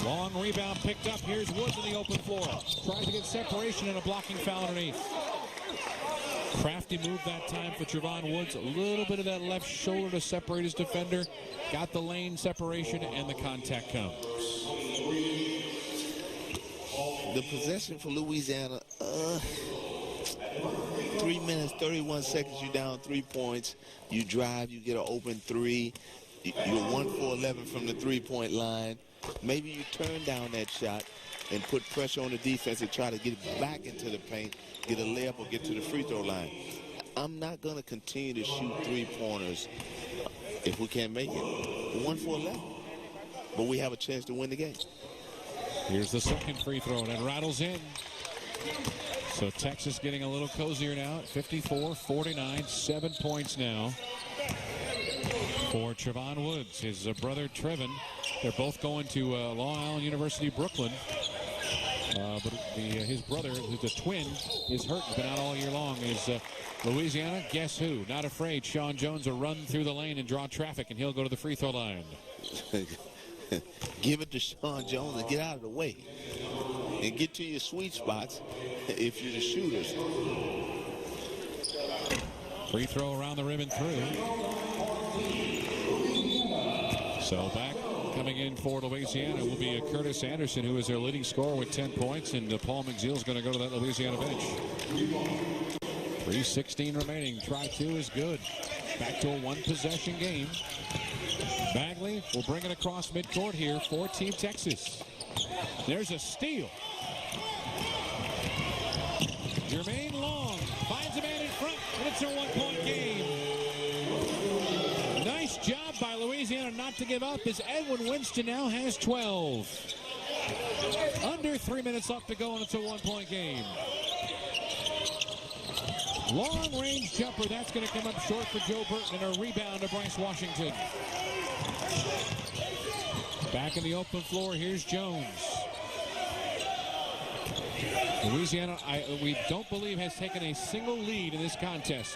Long rebound picked up. Here's Woods on the open floor. Tries to get separation and a blocking foul underneath. Crafty move that time for Trevon Woods. A little bit of that left shoulder to separate his defender. Got the lane separation, and the contact comes. The possession for Louisiana, 3 minutes, 31 seconds, you're down 3 points. You drive, you get an open three. You're 1 for 11 from the three-point line. Maybe you turn down that shot and put pressure on the defense and try to get back into the paint, get a layup or get to the free throw line. I'm not going to continue to shoot three-pointers if we can't make it. We're 1 for 11. But we have a chance to win the game. Here's the second free throw, and it rattles in. So Texas getting a little cozier now at 54-49, 7 points now for Trevon Woods. His brother Trevin, they're both going to Long Island University, Brooklyn. But his brother, who's a twin, is hurt. He's been out all year long. Is Louisiana, guess who? Not afraid. Sean Jones will run through the lane and draw traffic, and he'll go to the free throw line. Give it to Sean Jones and get out of the way. And get to your sweet spots if you're the shooters. Free throw around the rim and through. So back coming in for Louisiana will be Curtis Anderson, who is their leading scorer with 10 points. And Paul McZeal is going to go to that Louisiana bench. 3:16 remaining. Try two is good. Back to a one-possession game. Bagley will bring it across midcourt here for Team Texas. There's a steal. Jermaine Long finds a man in front, and it's a one-point game. Nice job by Louisiana not to give up, as Edwin Winston now has 12. Under 3 minutes left to go, and it's a one-point game. Long-range jumper, that's going to come up short for Joe Burton, and a rebound to Bryce Washington. Back in the open floor, here's Jones. Louisiana, we don't believe, has taken a single lead in this contest.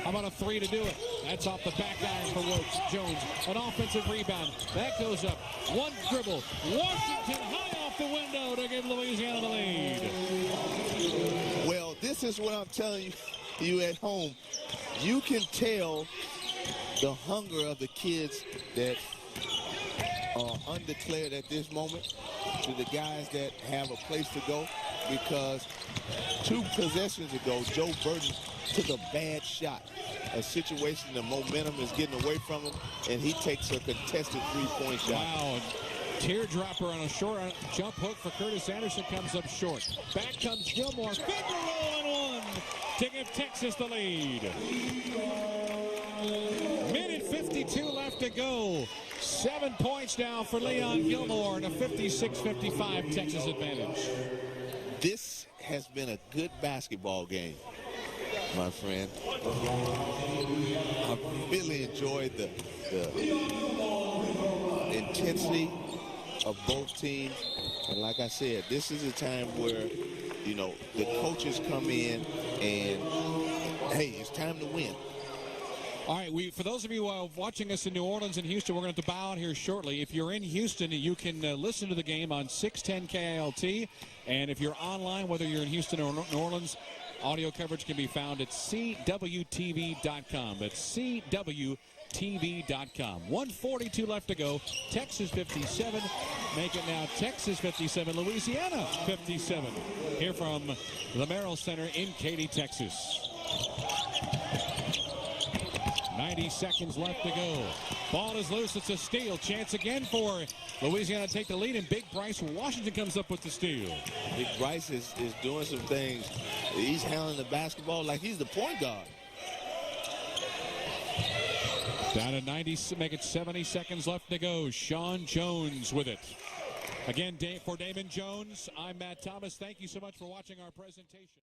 How about a three to do it? That's off the back iron for Woods. Jones, an offensive rebound. That goes up. One dribble. Washington high off the window to give Louisiana the lead. Well, this is what I'm telling you at home. You can tell the hunger of the kids that are undeclared at this moment to the guys that have a place to go, because 2 possessions ago, Joe Burton took a bad shot, a situation the momentum is getting away from him, and he takes a contested three-point shot. Wow, teardropper on a short jump hook for Curtis Anderson comes up short. Back comes Gilmore, finger roll and one to give Texas the lead. Minute 52 left to go. 7 points now for Leon Gilmore and a 56-55 Texas advantage. This has been a good basketball game, my friend. I really enjoyed the intensity of both teams. And like I said, this is a time where, the coaches come in and, hey, it's time to win. All right, for those of you watching us in New Orleans and Houston, we're going to have to bow out here shortly. If you're in Houston, you can listen to the game on 610 KILT. And if you're online, whether you're in Houston or New Orleans, audio coverage can be found at CWTV.com. That's CWTV.com. 1:42 left to go. Texas 57. Make it now Texas 57, Louisiana 57. Here from the Merrill Center in Katy, Texas. 90 seconds left to go. Ball is loose. It's a steal. Chance again for Louisiana to take the lead, and Big Bryce Washington comes up with the steal. Big Bryce is doing some things. He's handling the basketball like he's the point guard. Down to 90, make it 70 seconds left to go. Sean Jones with it. Again, for Damon Jones, I'm Matt Thomas. Thank you so much for watching our presentation.